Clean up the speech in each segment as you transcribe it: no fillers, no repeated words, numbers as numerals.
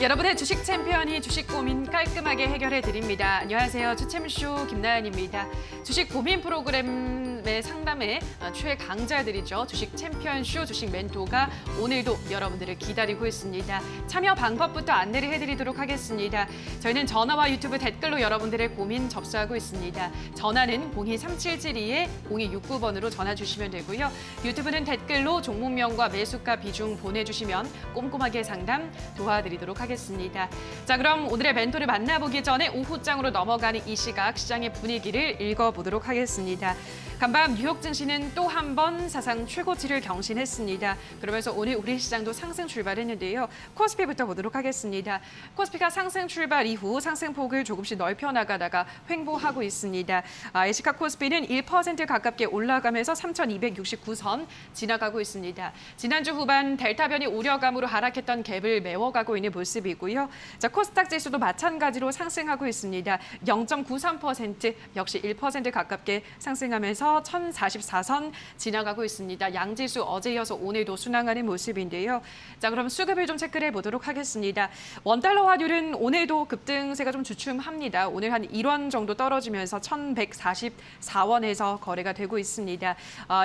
여러분의 주식 챔피언이 주식 고민 깔끔하게 해결해 드립니다. 안녕하세요. 주챔쇼 김나연입니다. 주식 고민 프로그램의 상담에 최강자들이죠. 주식 챔피언쇼 주식 멘토가 오늘도 여러분들을 기다리고 있습니다. 참여 방법부터 안내를 해드리도록 하겠습니다. 저희는 전화와 유튜브 댓글로 여러분들의 고민 접수하고 있습니다. 전화는 02-3772-0269번으로 전화 주시면 되고요. 유튜브는 댓글로 종목명과 매수가 비중 보내주시면 꼼꼼하게 상담 도와드리도록 하겠습니다. 자, 그럼 오늘의 멘토를 만나보기 전에 오후장으로 넘어가는 이 시각 시장의 분위기를 읽어보도록 하겠습니다. 간밤 뉴욕 증시는 또 한 번 사상 최고치를 경신했습니다. 그러면서 오늘 우리 시장도 상승 출발했는데요. 코스피부터 보도록 하겠습니다. 코스피가 상승 출발 이후 상승폭을 조금씩 넓혀 나가다가 횡보하고 있습니다. 에시카 코스피는 1% 가깝게 올라가면서 3,269선 지나가고 있습니다. 지난주 후반 델타 변이 우려감으로 하락했던 갭을 메워가고 있는 모습이고요. 자, 코스닥 지수도 마찬가지로 상승하고 있습니다. 0.93% 역시 1% 가깝게 상승하면서 1,044선 지나가고 있습니다. 양지수 어제 이어서 오늘도 순항하는 모습인데요. 자, 그럼 수급을 좀 체크를 해보도록 하겠습니다. 원달러 환율은 오늘도 급등세가 좀 주춤합니다. 오늘 한 1원 정도 떨어지면서 1,144원에서 거래가 되고 있습니다.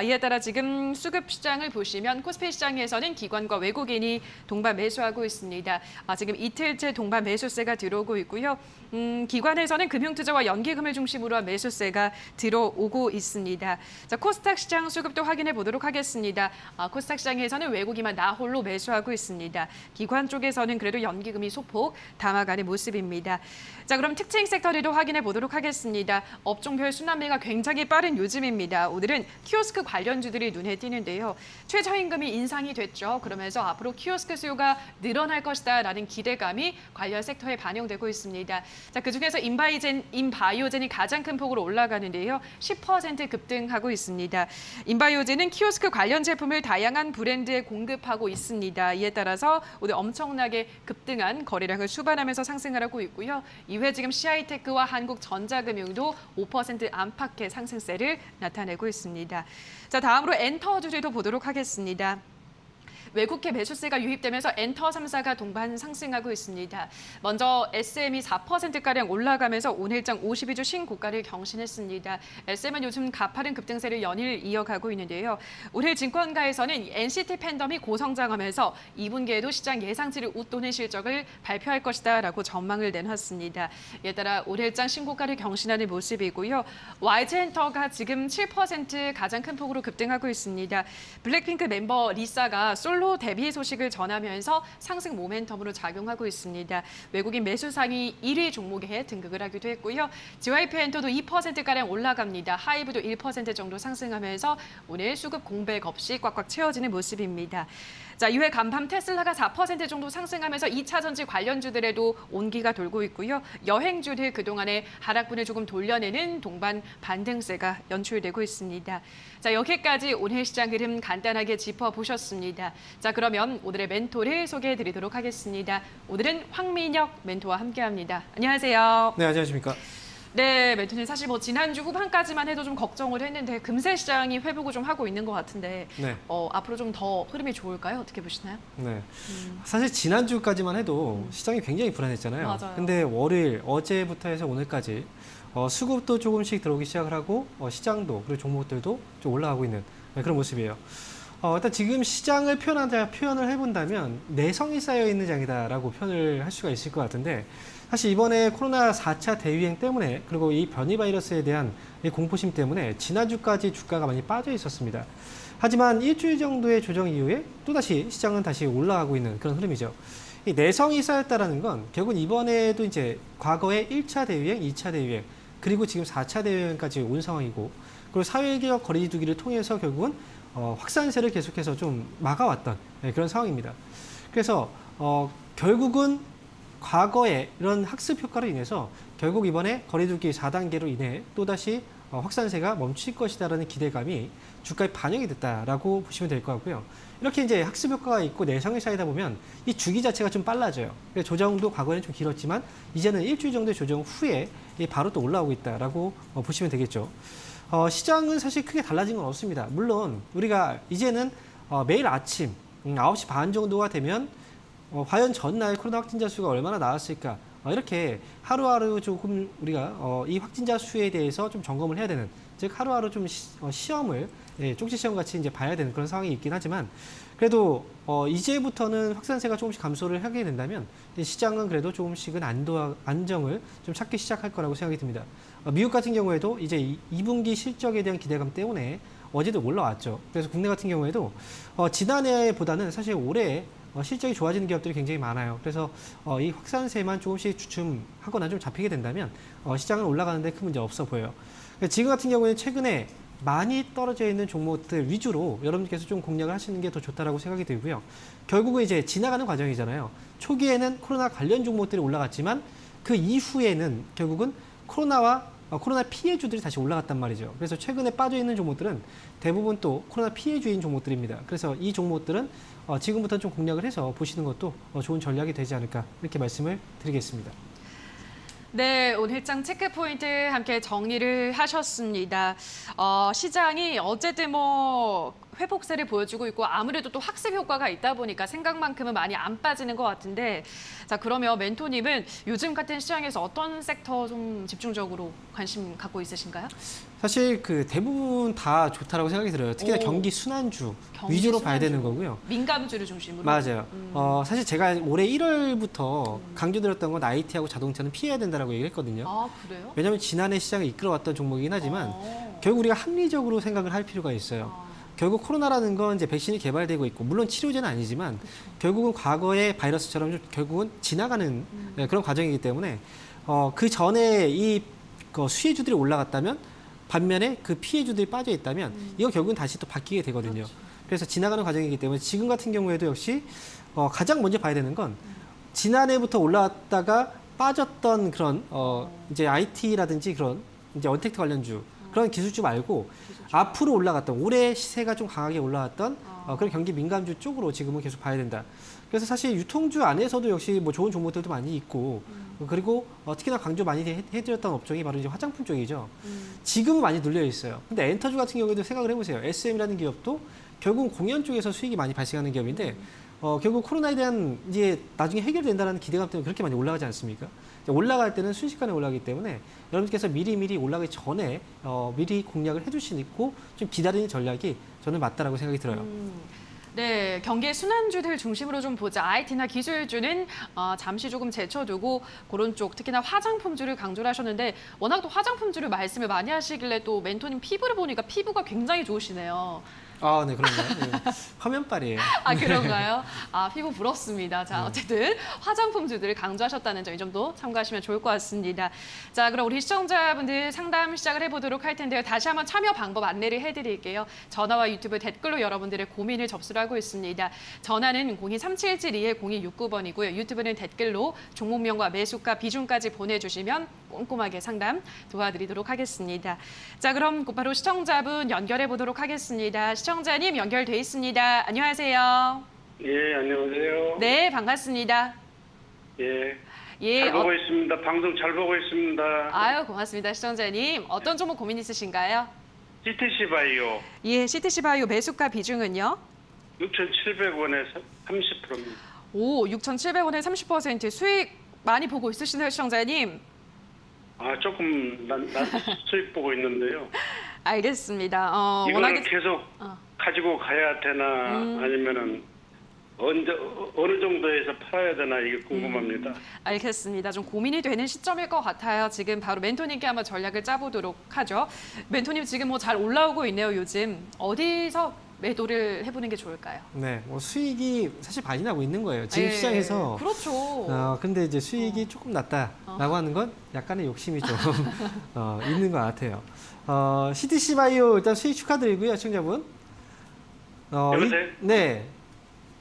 이에 따라 지금 수급 시장을 보시면 코스피 시장에서는 기관과 외국인이 동반 매수하고 있습니다. 지금 이틀째 동반 매수세가 들어오고 있고요. 기관에서는 금융투자와 연기금을 중심으로 한 매수세가 들어오고 있습니다. 자, 코스닥 시장 수급도 확인해 보도록 하겠습니다. 코스닥 시장에서는 외국인만 나 홀로 매수하고 있습니다. 기관 쪽에서는 그래도 연기금이 소폭 담아가는 모습입니다. 자, 그럼 특징 섹터들도 확인해 보도록 하겠습니다. 업종별 순환매가 굉장히 빠른 요즘입니다. 오늘은 키오스크 관련주들이 눈에 띄는데요. 최저임금이 인상이 됐죠. 그러면서 앞으로 키오스크 수요가 늘어날 것이다라는 기대감이 관련 섹터에 반영되고 있습니다. 자, 그중에서 인바이오젠이 가장 큰 폭으로 올라가는데요. 10% 급등하고 있습니다. 인바이오젠은 키오스크 관련 제품을 다양한 브랜드에 공급하고 있습니다. 이에 따라서 오늘 엄청나게 급등한 거래량을 수반하면서 상승을 하고 있고요. 이외 지금 CI테크와 한국전자금융도 5% 안팎의 상승세를 나타내고 있습니다. 자, 다음으로 엔터주들도 보도록 하겠습니다. 외국계 매수세가 유입되면서 엔터 3사가 동반 상승하고 있습니다. 먼저 SM이 4%가량 올라가면서 오늘장 52주 신고가를 경신했습니다. SM은 요즘 가파른 급등세를 연일 이어가고 있는데요. 오늘 증권가에서는 NCT 팬덤이 고성장하면서 2분기에도 시장 예상치를 웃도는 실적을 발표할 것이다라고 전망을 내놨습니다. 이에 따라 오늘장 신고가를 경신하는 모습이고요. YG엔터가 지금 7% 가장 큰 폭으로 급등하고 있습니다. 블랙핑크 멤버 리사가 솔로 데뷔 소식을 전하면서 상승 모멘텀으로 작용하고 있습니다. 외국인 매수상이 1위 종목에 등극을 하기도 했고요. JYP엔터도 2%가량 올라갑니다. 하이브도 1% 정도 상승하면서 오늘 수급 공백 없이 꽉꽉 채워지는 모습입니다. 자, 이외 간밤 테슬라가 4% 정도 상승하면서 2차 전지 관련주들에도 온기가 돌고 있고요. 여행주들 그동안의 하락분을 조금 돌려내는 동반 반등세가 연출되고 있습니다. 자, 여기까지 오늘 시장 흐름 간단하게 짚어보셨습니다. 자, 그러면 오늘의 멘토를 소개해드리도록 하겠습니다. 오늘은 황민혁 멘토와 함께합니다. 안녕하세요. 네, 안녕하십니까. 네, 멘토님 사실 지난주 후반까지만 해도 좀 걱정을 했는데 금세 시장이 회복을 좀 하고 있는 것 같은데 네. 앞으로 좀 더 흐름이 좋을까요? 어떻게 보시나요? 네. 사실 지난주까지만 해도 시장이 굉장히 불안했잖아요. 맞아요. 근데 월요일, 어제부터 해서 오늘까지 수급도 조금씩 들어오기 시작을 하고 시장도 그리고 종목들도 좀 올라가고 있는 그런 모습이에요. 일단 지금 시장을 표현을 해본다면 내성이 쌓여 있는 장이다라고 표현을 할 수가 있을 것 같은데 사실 이번에 코로나 4차 대유행 때문에 그리고 이 변이 바이러스에 대한 이 공포심 때문에 지난주까지 주가가 많이 빠져 있었습니다. 하지만 일주일 정도의 조정 이후에 또다시 시장은 다시 올라가고 있는 그런 흐름이죠. 이 내성이 쌓였다라는 건 결국은 이번에도 이제 과거에 1차 대유행, 2차 대유행 그리고 지금 4차 대유행까지 온 상황이고 그리고 사회개혁 거리두기를 통해서 결국은 확산세를 계속해서 좀 막아왔던 그런 상황입니다. 그래서 결국은 과거에 이런 학습 효과로 인해서 결국 이번에 거리두기 4단계로 인해 또다시 확산세가 멈출 것이다라는 기대감이 주가에 반영이 됐다라고 보시면 될 것 같고요. 이렇게 이제 학습 효과가 있고 내성이 쌓이다 보면 이 주기 자체가 좀 빨라져요. 조정도 과거에는 좀 길었지만 이제는 일주일 정도의 조정 후에 바로 또 올라오고 있다라고 보시면 되겠죠. 시장은 사실 크게 달라진 건 없습니다. 물론 우리가 이제는 매일 아침 9시 반 정도가 되면 과연 전날 코로나 확진자 수가 얼마나 나왔을까? 이렇게 하루하루 조금 우리가 이 확진자 수에 대해서 좀 점검을 해야 되는, 즉 하루하루 좀 시험을 쪽지 시험 같이 이제 봐야 되는 그런 상황이 있긴 하지만, 그래도 이제부터는 확산세가 조금씩 감소를 하게 된다면 시장은 그래도 조금씩은 안정을 좀 찾기 시작할 거라고 생각이 듭니다. 미국 같은 경우에도 이제 2분기 실적에 대한 기대감 때문에 어제도 올라왔죠. 그래서 국내 같은 경우에도 지난해보다는 사실 올해 실적이 좋아지는 기업들이 굉장히 많아요. 그래서 이 확산세만 조금씩 주춤하거나 좀 잡히게 된다면 시장은 올라가는데 큰 문제 없어 보여요. 지금 같은 경우에는 최근에 많이 떨어져 있는 종목들 위주로 여러분께서 좀 공략을 하시는 게 더 좋다라고 생각이 들고요. 결국은 이제 지나가는 과정이잖아요. 초기에는 코로나 관련 종목들이 올라갔지만 그 이후에는 결국은 코로나 피해주들이 다시 올라갔단 말이죠. 그래서 최근에 빠져 있는 종목들은 대부분 또 코로나 피해주인 종목들입니다. 그래서 이 종목들은 지금부터 좀 공략을 해서 보시는 것도 좋은 전략이 되지 않을까, 이렇게 말씀을 드리겠습니다. 네, 오늘 일장 체크 포인트 함께 정리를 하셨습니다. 시장이 어쨌든 뭐 회복세를 보여주고 있고 아무래도 또 학습 효과가 있다 보니까 생각만큼은 많이 안 빠지는 것 같은데, 자 그러면 멘토님은 요즘 같은 시장에서 어떤 섹터 좀 집중적으로 관심 갖고 있으신가요? 사실 그 대부분 다 좋다라고 생각이 들어요. 특히나 경기 순환주 위주로 봐야 되는 거고요. 민감주를 중심으로. 맞아요. 사실 제가 올해 1월부터 강조드렸던 건 IT하고 자동차는 피해야 된다라고 얘기를 했거든요. 아 그래요? 왜냐하면 지난해 시장을 이끌어왔던 종목이긴 하지만 결국 우리가 합리적으로 생각을 할 필요가 있어요. 결국 코로나라는 건 이제 백신이 개발되고 있고, 물론 치료제는 아니지만 결국은 과거의 바이러스처럼 좀 결국은 지나가는 그런 과정이기 때문에 그 전에 이 수혜주들이 올라갔다면 반면에 그 피해주들이 빠져 있다면 이거 결국은 다시 또 바뀌게 되거든요. 그렇죠. 그래서 지나가는 과정이기 때문에 지금 같은 경우에도 역시 가장 먼저 봐야 되는 건 지난해부터 올라왔다가 빠졌던 그런 이제 IT라든지 그런 이제 언택트 관련주, 그런 기술주 말고 앞으로 올라갔던, 올해 시세가 좀 강하게 올라왔던 그런 경기 민감주 쪽으로 지금은 계속 봐야 된다. 그래서 사실 유통주 안에서도 역시 뭐 좋은 종목들도 많이 있고, 그리고 특히나 강조 많이 해드렸던 업종이 바로 이제 화장품 쪽이죠. 지금은 많이 눌려 있어요. 근데 엔터주 같은 경우에도 생각을 해보세요. SM이라는 기업도 결국은 공연 쪽에서 수익이 많이 발생하는 기업인데 결국 코로나에 대한 이제 나중에 해결된다는 기대감 때문에 그렇게 많이 올라가지 않습니까? 올라갈 때는 순식간에 올라가기 때문에 여러분께서 미리 올라가기 전에 미리 공략을 해두시고 좀 기다리는 전략이 저는 맞다라고 생각이 들어요. 네, 경기의 순환주들 중심으로 좀 보자. IT나 기술주는 잠시 조금 제쳐두고 그런 쪽, 특히나 화장품주를 강조를 하셨는데, 워낙 또 화장품주를 말씀을 많이 하시길래 또 멘토님 피부를 보니까 피부가 굉장히 좋으시네요. 아, 네, 그런가요? 네. 화면빨이에요. 아, 그런가요? 아, 피부 부럽습니다. 자, 어쨌든 화장품주들을 강조하셨다는 점, 이 점도 참고하시면 좋을 것 같습니다. 자, 그럼 우리 시청자분들 상담 시작을 해보도록 할 텐데요. 다시 한번 참여 방법 안내를 해드릴게요. 전화와 유튜브 댓글로 여러분들의 고민을 접수를 하고 있습니다. 전화는 0237721-0269번이고요. 유튜브는 댓글로 종목명과 매수가 비중까지 보내주시면 꼼꼼하게 상담 도와드리도록 하겠습니다. 자, 그럼 곧바로 시청자분 연결해 보도록 하겠습니다. 시청자님 연결돼 있습니다. 안녕하세요. 예, 안녕하세요. 네, 반갑습니다. 예. 예, 잘 보고 있습니다. 방송 잘 보고 있습니다. 아유, 고맙습니다, 시청자님. 어떤 종목 고민 있으신가요? GTC 바이오 예, CTC 바이오 매수가 비중은요? 6,700원에 30%입니다. 오, 6,700원에 30% 수익 많이 보고 있으시네요, 시청자님. 아, 조금 난 수익 보고 있는데요. 알겠습니다. 이거는 워낙에 계속 가지고 가야 되나 아니면은 어느 정도에서 팔아야 되나 이게 궁금합니다. 알겠습니다. 좀 고민이 되는 시점일 것 같아요. 지금 바로 멘토님께 한번 전략을 짜보도록 하죠. 멘토님 지금 뭐 잘 올라오고 있네요, 요즘. 어디서 매도를 해보는 게 좋을까요? 네, 뭐 수익이 사실 많이 나고 있는 거예요. 지금 네, 시장에서. 그렇죠. 근데 이제 수익이 조금 낮다라고 하는 건 약간의 욕심이 좀 있는 것 같아요. CTC 바이오 일단 수익 축하드리고요, 시청자분. 여보세요? 네.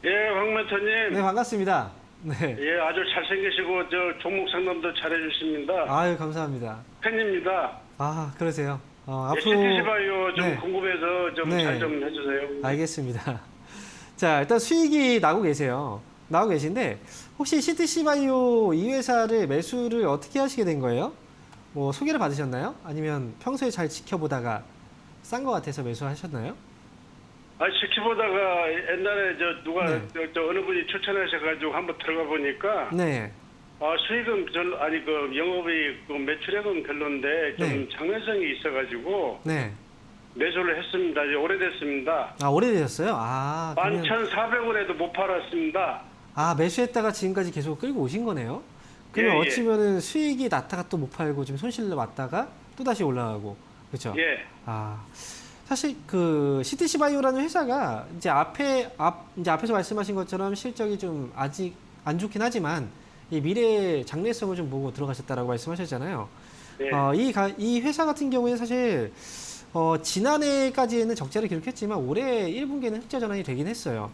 예, 황멘토님. 네, 반갑습니다. 네. 예, 아주 잘생기시고 저 종목 상담도 잘해주십니다. 아유, 감사합니다. 팬입니다. 아, 그러세요. 예, 앞으로. CTC 바이오 좀 네. 궁금해서 좀 네. 잘 좀 해주세요. 알겠습니다. 자, 일단 수익이 나고 계세요. 나오고 계신데, 혹시 CTC 바이오 이 회사를 매수를 어떻게 하시게 된 거예요? 뭐 소개를 받으셨나요? 아니면 평소에 잘 지켜보다가 싼 것 같아서 매수하셨나요? 지켜보다가 옛날에 누가 네. 어느 분이 추천하셔가지고 한번 들어가 보니까 네. 수익은 영업이 매출액은 별론데 좀 네. 장래성이 있어가지고 네. 매수를 했습니다. 이제 오래됐습니다. 아, 오래되셨어요? 아, 그러면 11,400원에도 못 팔았습니다. 매수했다가 지금까지 계속 끌고 오신 거네요. 그러면 예, 예. 어찌면은 수익이 났다가 또 못 팔고 지금 손실로 왔다가 또 다시 올라가고. 그렇죠? 예. 사실 그 CTC 바이오라는 회사가 이제 앞에서 말씀하신 것처럼 실적이 좀 아직 안 좋긴 하지만 이 미래 장래성을 좀 보고 들어가셨다라고 말씀하셨잖아요. 예. 이 회사 같은 경우에는 사실 지난해까지는 적자를 기록했지만 올해 1분기에는 흑자 전환이 되긴 했어요.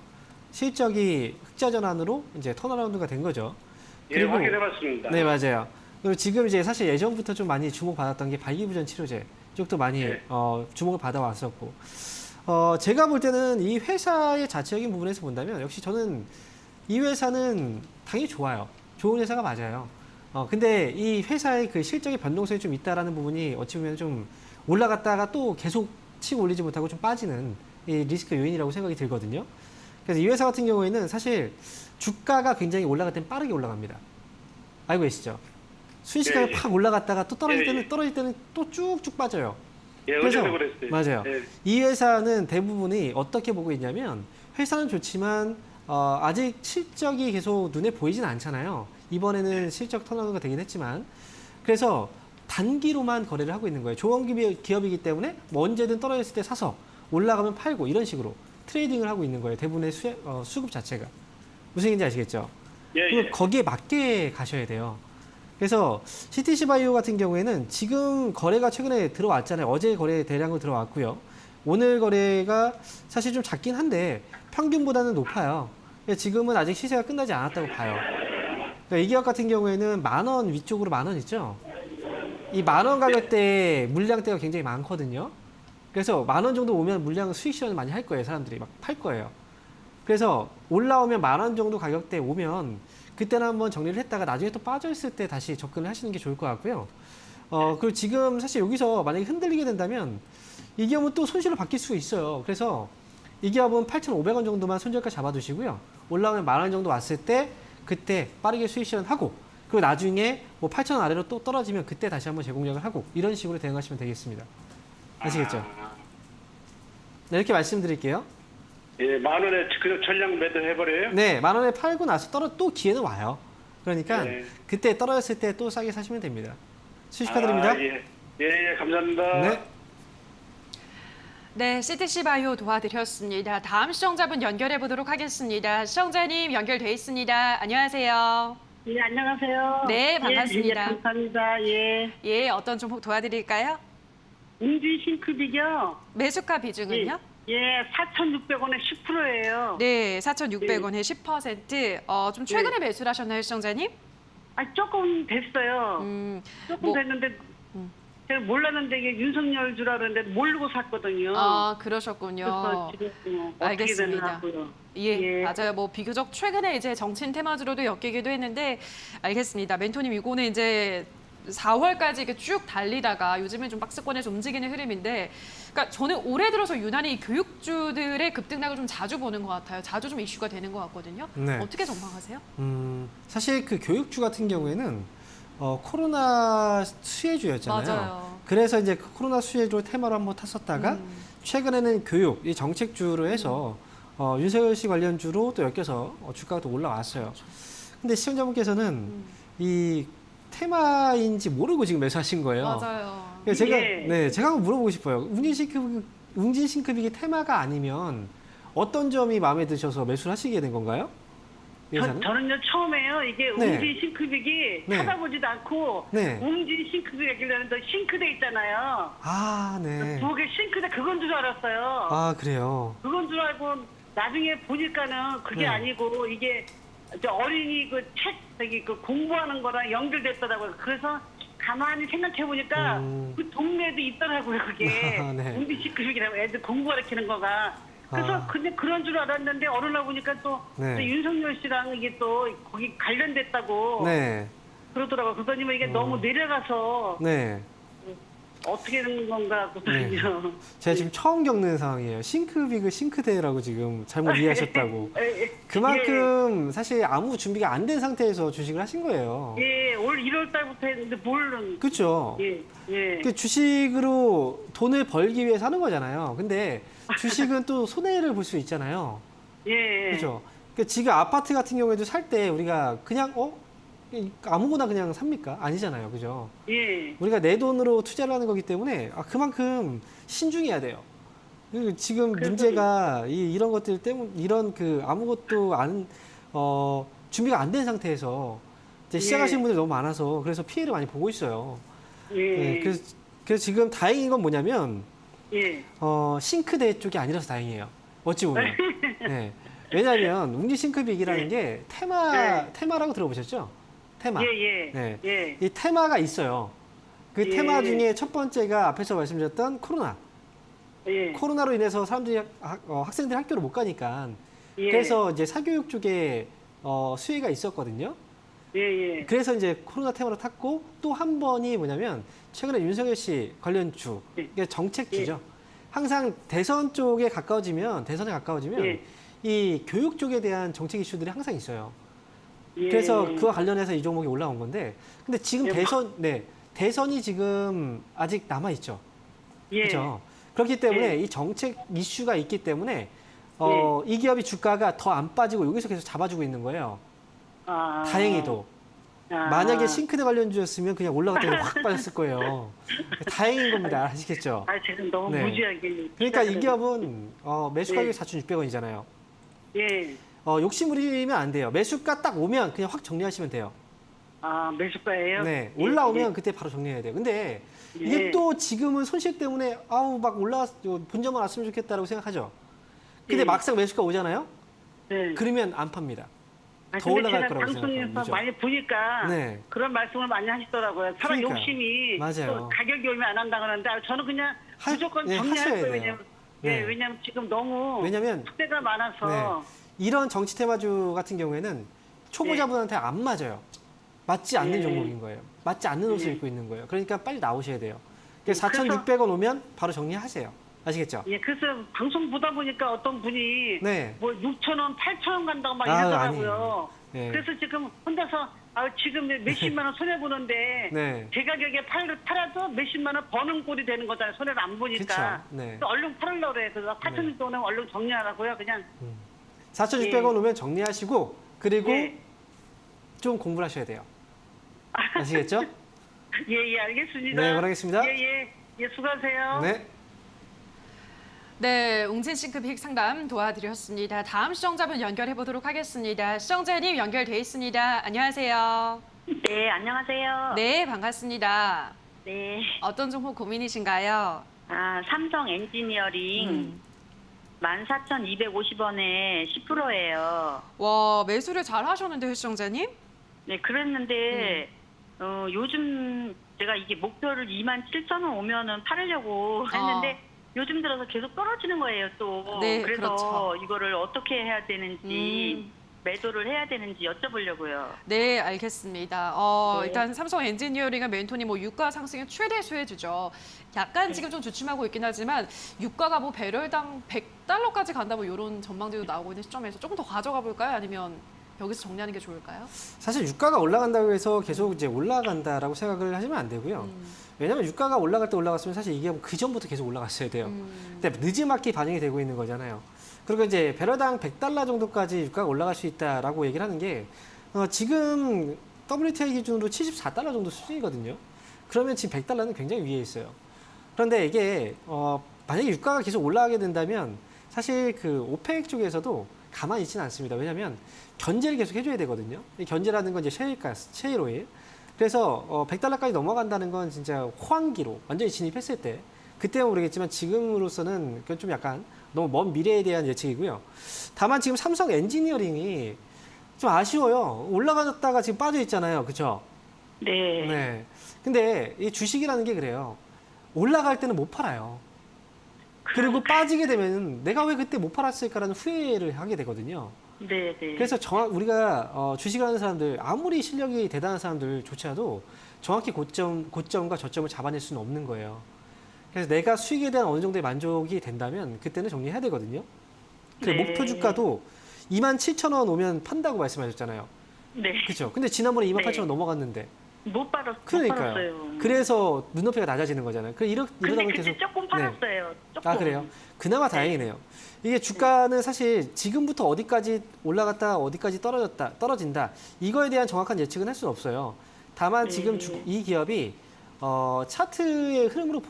실적이 흑자 전환으로 이제 턴어라운드가 된 거죠. 예, 확인해봤습니다. 네, 맞아요. 그리고 지금 이제 사실 예전부터 좀 많이 주목받았던 게 발기부전 치료제 쪽도 많이 네. 주목을 받아왔었고, 제가 볼 때는 이 회사의 자체적인 부분에서 본다면 역시 저는 이 회사는 당연히 좋아요. 좋은 회사가 맞아요. 근데 이 회사의 그 실적의 변동성이 좀 있다라는 부분이 어찌 보면 좀 올라갔다가 또 계속 치고 올리지 못하고 좀 빠지는 이 리스크 요인이라고 생각이 들거든요. 그래서 이 회사 같은 경우에는 사실 주가가 굉장히 올라갈 땐 빠르게 올라갑니다. 알고 계시죠? 순식간에 예, 예. 팍 올라갔다가 또 떨어질 예, 예. 때는 또 쭉쭉 빠져요. 예, 그래서 어제도 그랬어요. 맞아요. 예. 이 회사는 대부분이 어떻게 보고 있냐면 회사는 좋지만 아직 실적이 계속 눈에 보이진 않잖아요. 이번에는 실적 턴어라운드가 되긴 했지만 그래서 단기로만 거래를 하고 있는 거예요. 좋은 기업이기 때문에 뭐 언제든 떨어졌을 때 사서 올라가면 팔고 이런 식으로 트레이딩을 하고 있는 거예요. 대부분의 수급 자체가. 무슨 얘기인지 아시겠죠? 예, 그리고 예. 거기에 맞게 가셔야 돼요. 그래서 CTC 바이오 같은 경우에는 지금 거래가 최근에 들어왔잖아요. 어제 거래 대량으로 들어왔고요. 오늘 거래가 사실 좀 작긴 한데 평균보다는 높아요. 지금은 아직 시세가 끝나지 않았다고 봐요. 그러니까 이 기업 같은 경우에는 10,000원 위쪽으로 10,000원 있죠? 이 10,000원 가격대에 물량대가 굉장히 많거든요. 그래서 10,000원 정도 오면 물량 수익 실현을 많이 할 거예요. 사람들이 막 팔 거예요. 그래서 올라오면 10,000원 정도 가격대 오면 그때는 한번 정리를 했다가 나중에 또 빠져있을 때 다시 접근을 하시는 게 좋을 것 같고요. 그리고 지금 사실 여기서 만약에 흔들리게 된다면 이 기업은 또 손실을 받길 수가 있어요. 그래서 이 기업은 8,500원 정도만 손절가 잡아두시고요. 올라오면 10,000원 정도 왔을 때 그때 빠르게 수익 실현하고 그리고 나중에 뭐 8,000원 아래로 또 떨어지면 그때 다시 한번 재공략을 하고 이런 식으로 대응하시면 되겠습니다. 아시겠죠? 네, 이렇게 말씀드릴게요. 예, 10,000원에 그냥 전량 매도해버려요? 네, 10,000원에 팔고 나서 또 기회는 와요. 그러니까 네. 그때 떨어졌을 때 또 싸게 사시면 됩니다. 수익 축하드립니다. 예. 예, 감사합니다. 네. 네, CTC 바이오 도와드렸습니다. 다음 시청자분 연결해 보도록 하겠습니다. 시청자님 연결돼 있습니다. 안녕하세요. 예, 안녕하세요. 네, 반갑습니다. 예, 감사합니다. 예. 예, 어떤 종목 도와드릴까요? 웅진 싱크빅이요. 매수가 비중은요? 예, 4,600원에 10%예요. 네, 4,600원에 10%. 좀 최근에 매수를 하셨나요, 시청자님? 조금 됐어요. 조금 뭐- 됐는데 제가 몰랐는데 이게 윤석열 줄 알았는데 모르고 샀거든요. 그러셨군요. 그래서 지금 어떻게 알겠습니다. 되나 하고요. 예, 예. 맞아요. 뭐 비교적 최근에 이제 정치인 테마주로도 엮이기도 했는데 알겠습니다. 멘토님 이거는 이제 4월까지 이렇게 쭉 달리다가 요즘엔 좀 박스권에서 움직이는 흐름인데, 그러니까 저는 올해 들어서 유난히 이 교육주들의 급등락을 좀 자주 보는 것 같아요. 자주 좀 이슈가 되는 것 같거든요. 네. 어떻게 전망하세요? 사실 그 교육주 같은 경우에는 코로나 수혜주였잖아요. 맞아요. 그래서 이제 그 코로나 수혜주 테마로 한번 탔었다가 최근에는 교육, 이 정책주로 해서 윤석열 씨 관련주로 또 엮여서 주가가 또 올라왔어요. 근데 시청자분께서는 이 테마인지 모르고 지금 매수하신 거예요. 맞아요. 그래서 제가 예. 제가 한번 물어보고 싶어요. 웅진 싱크빅이 테마가 아니면 어떤 점이 마음에 드셔서 매수를 하시게 된 건가요? 이 회사는? 저는요 처음에요 이게 네. 웅진 싱크빅이 네. 찾아보지도 않고 네. 웅진 싱크빅이라는 싱크대 있잖아요. 아, 네. 부엌에 싱크대 그건 줄 알았어요. 아, 그래요. 그건 줄 알고 나중에 보니까는 그게 네. 아니고 이게 저 어린이 그 책 저기 그 공부하는 거랑 연결됐더라고요. 그래서 가만히 생각해 보니까 그 동네에도 있더라고요. 그게 아, 네. 웅진 싱크빅이라고 애들 공부 가르치는 거가. 그래서 근데 그런 줄 알았는데 어느 날 보니까 또, 네. 또 윤석열 씨랑 이게 또 거기 관련됐다고 네. 그러더라고요. 그러더니 이게 너무 내려가서 네. 어떻게 되는 건가 네. 하거든요. 제가 지금 처음 겪는 상황이에요. 싱크빅을 싱크대라고 지금 잘못 이해하셨다고. 그만큼 사실 아무 준비가 안 된 상태에서 주식을 하신 거예요. 예, 올 1월 달부터 했는데 모르는. 그렇죠. 예, 예. 그 주식으로 돈을 벌기 위해서 하는 거잖아요. 근데 주식은 또 손해를 볼 수 있잖아요. 예. 그렇죠. 그러니까 지금 아파트 같은 경우에도 살 때 우리가 그냥 아무거나 그냥 삽니까? 아니잖아요. 그죠? 예. 우리가 내 돈으로 투자를 하는 거기 때문에 그만큼 신중해야 돼요. 그리고 지금 문제가 이런 것들 때문에 이런 그 아무것도 준비가 안 된 상태에서 이제 시작하시는 분들이 너무 많아서 그래서 피해를 많이 보고 있어요. 예. 네, 그래서 지금 다행인 건 뭐냐면 예. 싱크대 쪽이 아니라서 다행이에요. 어찌 보면. 네. 왜냐하면 웅진 싱크빅이라는 게 테마라고 들어보셨죠? 테마. 예, 예. 네. 예. 이 테마가 있어요. 그 예. 테마 중에 첫 번째가 앞에서 말씀드렸던 코로나. 예. 코로나로 인해서 사람들이 학생들이 학교를 못 가니까 예. 그래서 이제 사교육 쪽에 수혜가 있었거든요. 예, 예. 그래서 이제 코로나 테마로 탔고 또 한 번이 뭐냐면 최근에 윤석열 씨 관련주, 그러니까 정책주죠. 항상 대선에 가까워지면 예. 이 교육 쪽에 대한 정책 이슈들이 항상 있어요. 예. 그래서 그와 관련해서 이 종목이 올라온 건데, 근데 지금 예. 대선이 지금 아직 남아 있죠. 예. 그렇죠. 그렇기 때문에 예. 이 정책 이슈가 있기 때문에 이 기업이 주가가 더 안 빠지고 여기서 계속 잡아주고 있는 거예요. 아. 다행히도. 만약에 싱크대 관련주였으면 그냥 올라갔다가 확 빠졌을 거예요. 다행인 겁니다. 아시겠죠? 아, 지금 너무 네. 무지하게. 그러니까 이 시작을 기업은 매수 가격이 네. 4,600원이잖아요. 예. 욕심 부리면 안 돼요. 매수가 딱 오면 그냥 확 정리하시면 돼요. 아, 매수가예요? 네, 예, 올라오면 그때 바로 정리해야 돼요. 근데 이게 예. 또 지금은 손실 때문에 막 본전만 왔으면 좋겠다라고 생각하죠. 근데 예. 막상 매수가 오잖아요. 네. 그러면 안 팝니다. 아, 더 근데 올라갈 제가 거라고 방송에서 생각합니다. 많이 보니까 네. 그런 말씀을 많이 하시더라고요. 사람 그러니까요. 욕심이 맞아요. 또 가격이 오면 안 한다 그러는데 저는 그냥 무조건 네, 정리할 하셔야 거예요. 돼요. 왜냐면, 네. 예, 왜냐면 지금 너무 왜냐면 숙제가 많아서. 이런 정치 테마주 같은 경우에는 초보자분한테 안 맞아요. 맞지 않는 예. 종목인 거예요. 맞지 않는 옷을 예. 입고 있는 거예요. 그러니까 빨리 나오셔야 돼요. 그래서 그래서- 4,600원 오면 바로 정리하세요. 아시겠죠? 예, 그래서 방송 보다 보니까 어떤 분이 네. 뭐 6,000원, 8,000원 간다고 막 아, 이러더라고요. 아니에요. 네. 그래서 지금 혼자서 지금 몇십만 원 손해 보는데 네. 제 가격에 팔아도 몇십만 원 버는 꼴이 되는 거잖아요. 손해를 안 보니까. 그쵸. 네. 그래서 얼른 팔으려고 그래요. 그래서 8,600원은 얼른 정리하라고요. 그냥 4,600원 오면 정리하시고 그리고 예. 좀 공부를 하셔야 돼요. 아시겠죠? 예, 알겠습니다. 네, 응원하겠습니다. 예, 수고하세요. 네. 네, 웅진 싱크빅 상담 도와드렸습니다. 다음 시청자분 연결해 보도록 하겠습니다. 시청자님 연결돼 있습니다. 안녕하세요. 네, 안녕하세요. 네, 반갑습니다. 네. 어떤 종목 고민이신가요? 삼성 엔지니어링 14,250원에 10%예요. 와, 매수를 잘 하셨는데요, 시청자님? 네, 그랬는데 요즘 제가 이게 목표를 27,000원 오면은 팔으려고 했는데 요즘 들어서 계속 떨어지는 거예요, 또. 네, 그래서 그렇죠. 이거를 어떻게 해야 되는지 매도를 해야 되는지 여쭤보려고요. 네, 알겠습니다. 네. 일단 삼성 엔지니어링은 멘토니 유가 상승의 최대 수혜주죠. 약간 지금 좀 주춤하고 있긴 하지만 유가가 배럴당 100달러까지 간다 이런 전망들도 나오고 있는 시점에서 조금 더 가져가 볼까요? 아니면 여기서 정리하는 게 좋을까요? 사실 유가가 올라간다고 해서 계속 이제 올라간다라고 생각을 하시면 안 되고요. 왜냐하면 유가가 올라갈 때 올라갔으면 사실 이게 그 전부터 계속 올라갔어야 돼요. 근데 늦지막히 반영이 되고 있는 거잖아요. 그리고 이제 배럴당 100달러 정도까지 유가가 올라갈 수 있다라고 얘기를 하는 게 지금 WTI 기준으로 74달러 정도 수준이거든요. 그러면 지금 100달러는 굉장히 위에 있어요. 그런데 이게 만약에 유가가 계속 올라가게 된다면 사실 그 오펙 쪽에서도 가만히 있지는 않습니다. 왜냐하면 견제를 계속 해줘야 되거든요. 이 견제라는 건 이제 셰일가스, 셰일오일. 그래서 100달러까지 넘어간다는 건 진짜 호황기로 완전히 진입했을 때 그때는 모르겠지만 지금으로서는 그건 좀 약간 너무 먼 미래에 대한 예측이고요. 다만 지금 삼성 엔지니어링이 좀 아쉬워요. 올라갔다가 지금 빠져 있잖아요. 그렇죠? 네. 네. 근데 이 주식이라는 게 그래요. 올라갈 때는 못 팔아요. 그리고 빠지게 되면 내가 왜 그때 못 팔았을까라는 후회를 하게 되거든요. 네, 네. 그래서 우리가 주식을 하는 사람들, 아무리 실력이 대단한 사람들조차도 정확히 고점과 저점을 잡아낼 수는 없는 거예요. 그래서 내가 수익에 대한 어느 정도의 만족이 된다면 그때는 정리해야 되거든요. 그 네. 목표 주가도 27,000원 오면 판다고 말씀하셨잖아요. 네. 그렇죠. 근데 지난번에 28,000원 네. 넘어갔는데. 못 팔았어요. 그러니까요. 그래서 눈높이가 낮아지는 거잖아요. 이러다 근데 보면 그때 계속. 조금 팔았어요. 조금. 아, 그래요? 그나마 다행이네요. 이게 주가는 사실 지금부터 어디까지 올라갔다 어디까지 떨어진다. 이거에 대한 정확한 예측은 할 수는 없어요. 다만 지금 이 기업이 차트의 흐름으로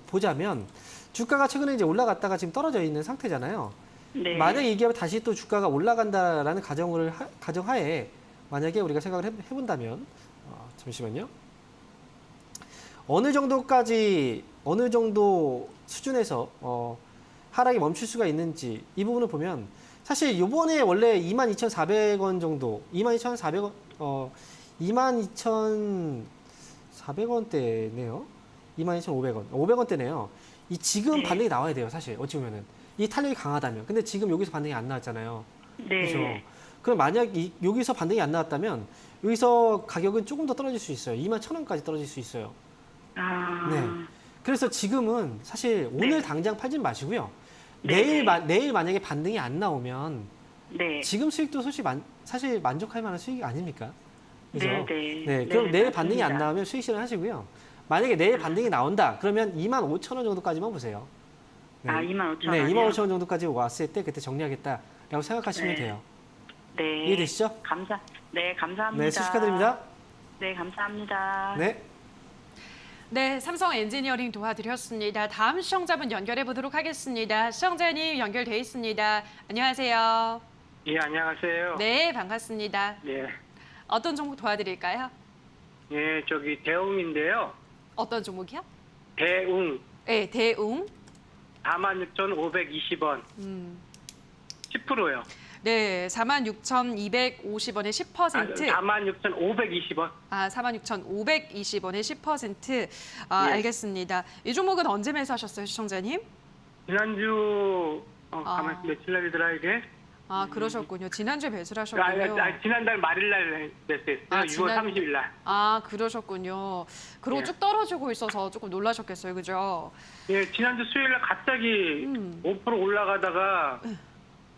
보자면 주가가 최근에 이제 올라갔다가 지금 떨어져 있는 상태잖아요. 네. 만약에 이 기업이 다시 또 주가가 올라간다라는 가정하에 만약에 우리가 생각을 해본다면 잠시만요. 어느 정도 수준에서 하락이 멈출 수가 있는지 이 부분을 보면 사실 요번에 원래 22,400원 정도, 22,400원, 22,400원대네요. 22,500원, 500원대네요. 이 지금 반등이 나와야 돼요, 사실 어찌 보면은 이 탄력이 강하다면. 근데 지금 여기서 반등이 안 나왔잖아요. 네. 그렇죠. 그럼 만약 여기서 반등이 안 나왔다면 여기서 가격은 조금 더 떨어질 수 있어요. 21,000원까지 떨어질 수 있어요. 아. 네. 그래서 지금은 사실 오늘 네. 당장 팔진 마시고요. 네. 내일 만약에 반등이 안 나오면 네. 지금 수익도 사실 만족할 만한 수익이 아닙니까? 그죠? 네, 네. 네, 그럼 네, 내일 맞습니다. 반등이 안 나오면 수익 실현하시고요. 만약에 내일 반등이 나온다, 그러면 25,000원 정도까지만 보세요. 네. 아, 25,000원. 네, 25,000원 정도까지 왔을 때 그때 정리하겠다라고 생각하시면 네. 돼요. 네. 이해되시죠? 네, 감사합니다. 네, 수익 축하드립니다. 네, 감사합니다. 네. 네, 삼성 엔지니어링 도와드렸습니다. 다음 시청자분 연결해 보도록 하겠습니다. 시청자님 연결돼 있습니다. 안녕하세요. 예, 안녕하세요. 네, 반갑습니다. 네. 어떤 종목 도와드릴까요? 예, 대웅인데요. 어떤 종목이요? 대웅 네, 대웅. 46,520원. 10%요. 네, 46,250원에 10%. 46,520원. 아, 46,520원에 10%. 아, 예. 알겠습니다. 이 종목은 언제 매수하셨어요, 시청자님? 지난주 가만 며칠 날이더라 이게? 아, 그러셨군요. 지난주에 매수를 하셨군요. 지난달 말일날 매수했어요. 아, 6월 30일날. 아, 그러셨군요. 그리고 예. 쭉 떨어지고 있어서 조금 놀라셨겠어요, 그죠? 예, 지난주 수요일날 갑자기 5% 올라가다가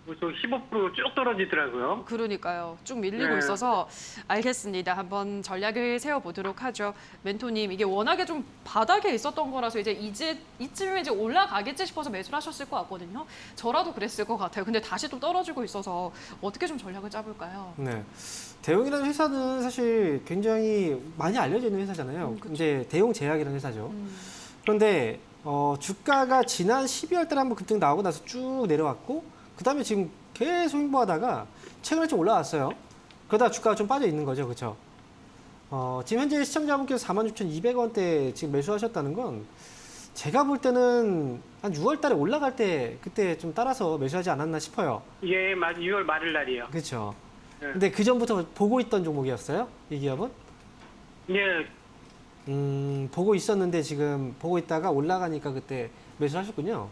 15% 쭉 떨어지더라고요. 그러니까요. 쭉 밀리고 네. 있어서 알겠습니다. 한번 전략을 세워보도록 하죠. 멘토님, 이게 워낙에 좀 바닥에 있었던 거라서 이쯤에 이제 올라가겠지 싶어서 매수를 하셨을 것 같거든요. 저라도 그랬을 것 같아요. 근데 다시 또 떨어지고 있어서 어떻게 좀 전략을 짜볼까요? 네. 대웅이라는 회사는 사실 굉장히 많이 알려져 있는 회사잖아요. 이제 대웅제약이라는 회사죠. 그런데 주가가 지난 12월 달에 한번 급등 나오고 나서 쭉 내려왔고 그 다음에 지금 계속 횡보하다가 최근에 좀 올라왔어요. 그러다가 주가가 좀 빠져 있는 거죠. 그렇죠? 지금 현재 시청자분께서 46,200원대 지금 매수하셨다는 건 제가 볼 때는 한 6월 달에 올라갈 때 그때 좀 따라서 매수하지 않았나 싶어요. 예, 6월 말일날이요. 그렇죠. 네. 근데 그 전부터 보고 있던 종목이었어요? 이 기업은? 예, 보고 있었는데 지금 보고 있다가 올라가니까 그때 매수하셨군요.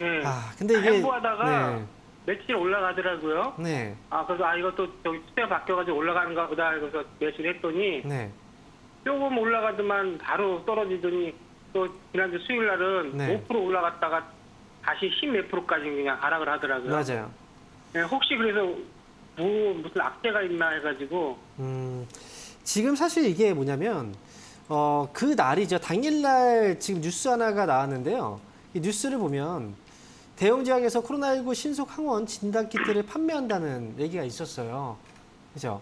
예. 근데 이게 행보하다가 며칠 올라가더라고요. 네. 그래서 이것도 추세가 바뀌어가지고 올라가는가 보다. 그래서 매수를 했더니 네. 조금 올라가더만 바로 떨어지더니 또 지난주 수요일 날은 네. 5% 올라갔다가 다시 10몇 %까지 그냥 하락을 하더라고요. 맞아요. 네, 혹시 그래서 무슨 악재가 있나 해가지고 지금 사실 이게 뭐냐면 그 날이죠. 당일날 지금 뉴스 하나가 나왔는데요. 이 뉴스를 보면 대웅제약에서 코로나19 신속 항원 진단 키트를 판매한다는 얘기가 있었어요. 그죠?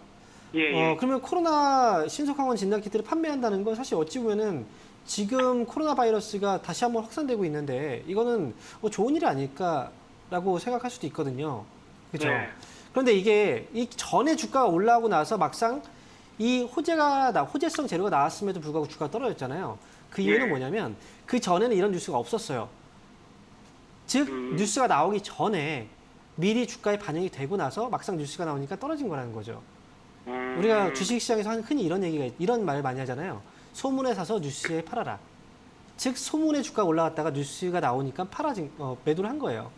예. 그러면 코로나 신속 항원 진단 키트를 판매한다는 건 사실 어찌 보면은 지금 코로나 바이러스가 다시 한번 확산되고 있는데 이거는 좋은 일이 아닐까라고 생각할 수도 있거든요. 그죠? 네. 그런데 이게 이 전에 주가가 올라오고 나서 막상 이 호재성 재료가 나왔음에도 불구하고 주가가 떨어졌잖아요. 그 이유는 예. 뭐냐면 그 전에는 이런 뉴스가 없었어요. 즉 뉴스가 나오기 전에 미리 주가에 반영이 되고 나서 막상 뉴스가 나오니까 떨어진 거라는 거죠. 우리가 주식시장에서 흔히 이런 말 많이 하잖아요. 소문에 사서 뉴스에 팔아라. 즉 소문에 주가가 올라갔다가 뉴스가 나오니까 매도를 한 거예요.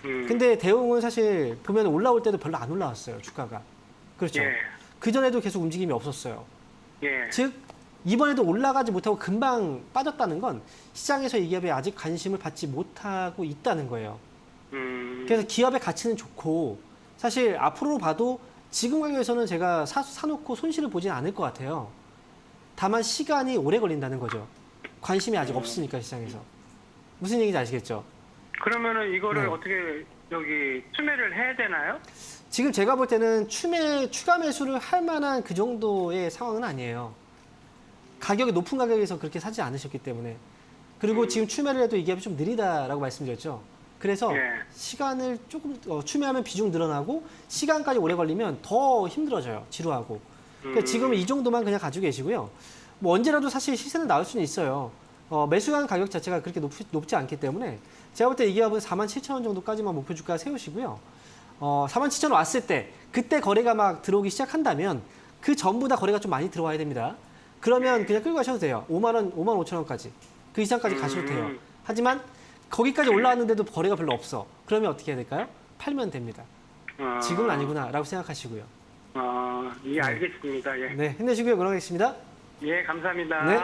근데 대웅은 사실 보면 올라올 때도 별로 안 올라왔어요. 주가가. 그렇죠. 예. 그전에도 계속 움직임이 없었어요. 예. 즉 이번에도 올라가지 못하고 금방 빠졌다는 건 시장에서 이 기업에 아직 관심을 받지 못하고 있다는 거예요. 그래서 기업의 가치는 좋고 사실 앞으로 봐도 지금 가격에서는 제가 사놓고 손실을 보지는 않을 것 같아요. 다만 시간이 오래 걸린다는 거죠. 관심이 아직 없으니까 시장에서. 무슨 얘기인지 아시겠죠? 그러면은 이거를 네. 어떻게 여기 투매를 해야 되나요? 지금 제가 볼 때는 추가 매수를 할 만한 그 정도의 상황은 아니에요. 가격이 높은 가격에서 그렇게 사지 않으셨기 때문에. 그리고 지금 추매를 해도 이 기업이 좀 느리다라고 말씀드렸죠. 그래서 예. 시간을 조금 추매하면 비중 늘어나고 시간까지 오래 걸리면 더 힘들어져요. 지루하고. 그러니까 지금은 이 정도만 그냥 가지고 계시고요. 뭐 언제라도 사실 시세는 나올 수는 있어요. 매수한 가격 자체가 그렇게 높지 않기 때문에 제가 볼 때 이 기업은 47,000원 정도까지만 목표 주가 세우시고요. 47,000원 왔을 때 그때 거래가 막 들어오기 시작한다면 그 전보다 거래가 좀 많이 들어와야 됩니다. 그러면 그냥 끌고 가셔도 돼요. 5만 원, 5만 5천 원까지. 그 이상까지 가셔도 돼요. 하지만 거기까지 올라왔는데도 거래가 별로 없어. 그러면 어떻게 해야 될까요? 팔면 됩니다. 지금은 아니구나라고 생각하시고요. 예, 알겠습니다. 예. 네, 힘내시고요. 응원하겠습니다. 예, 감사합니다. 네.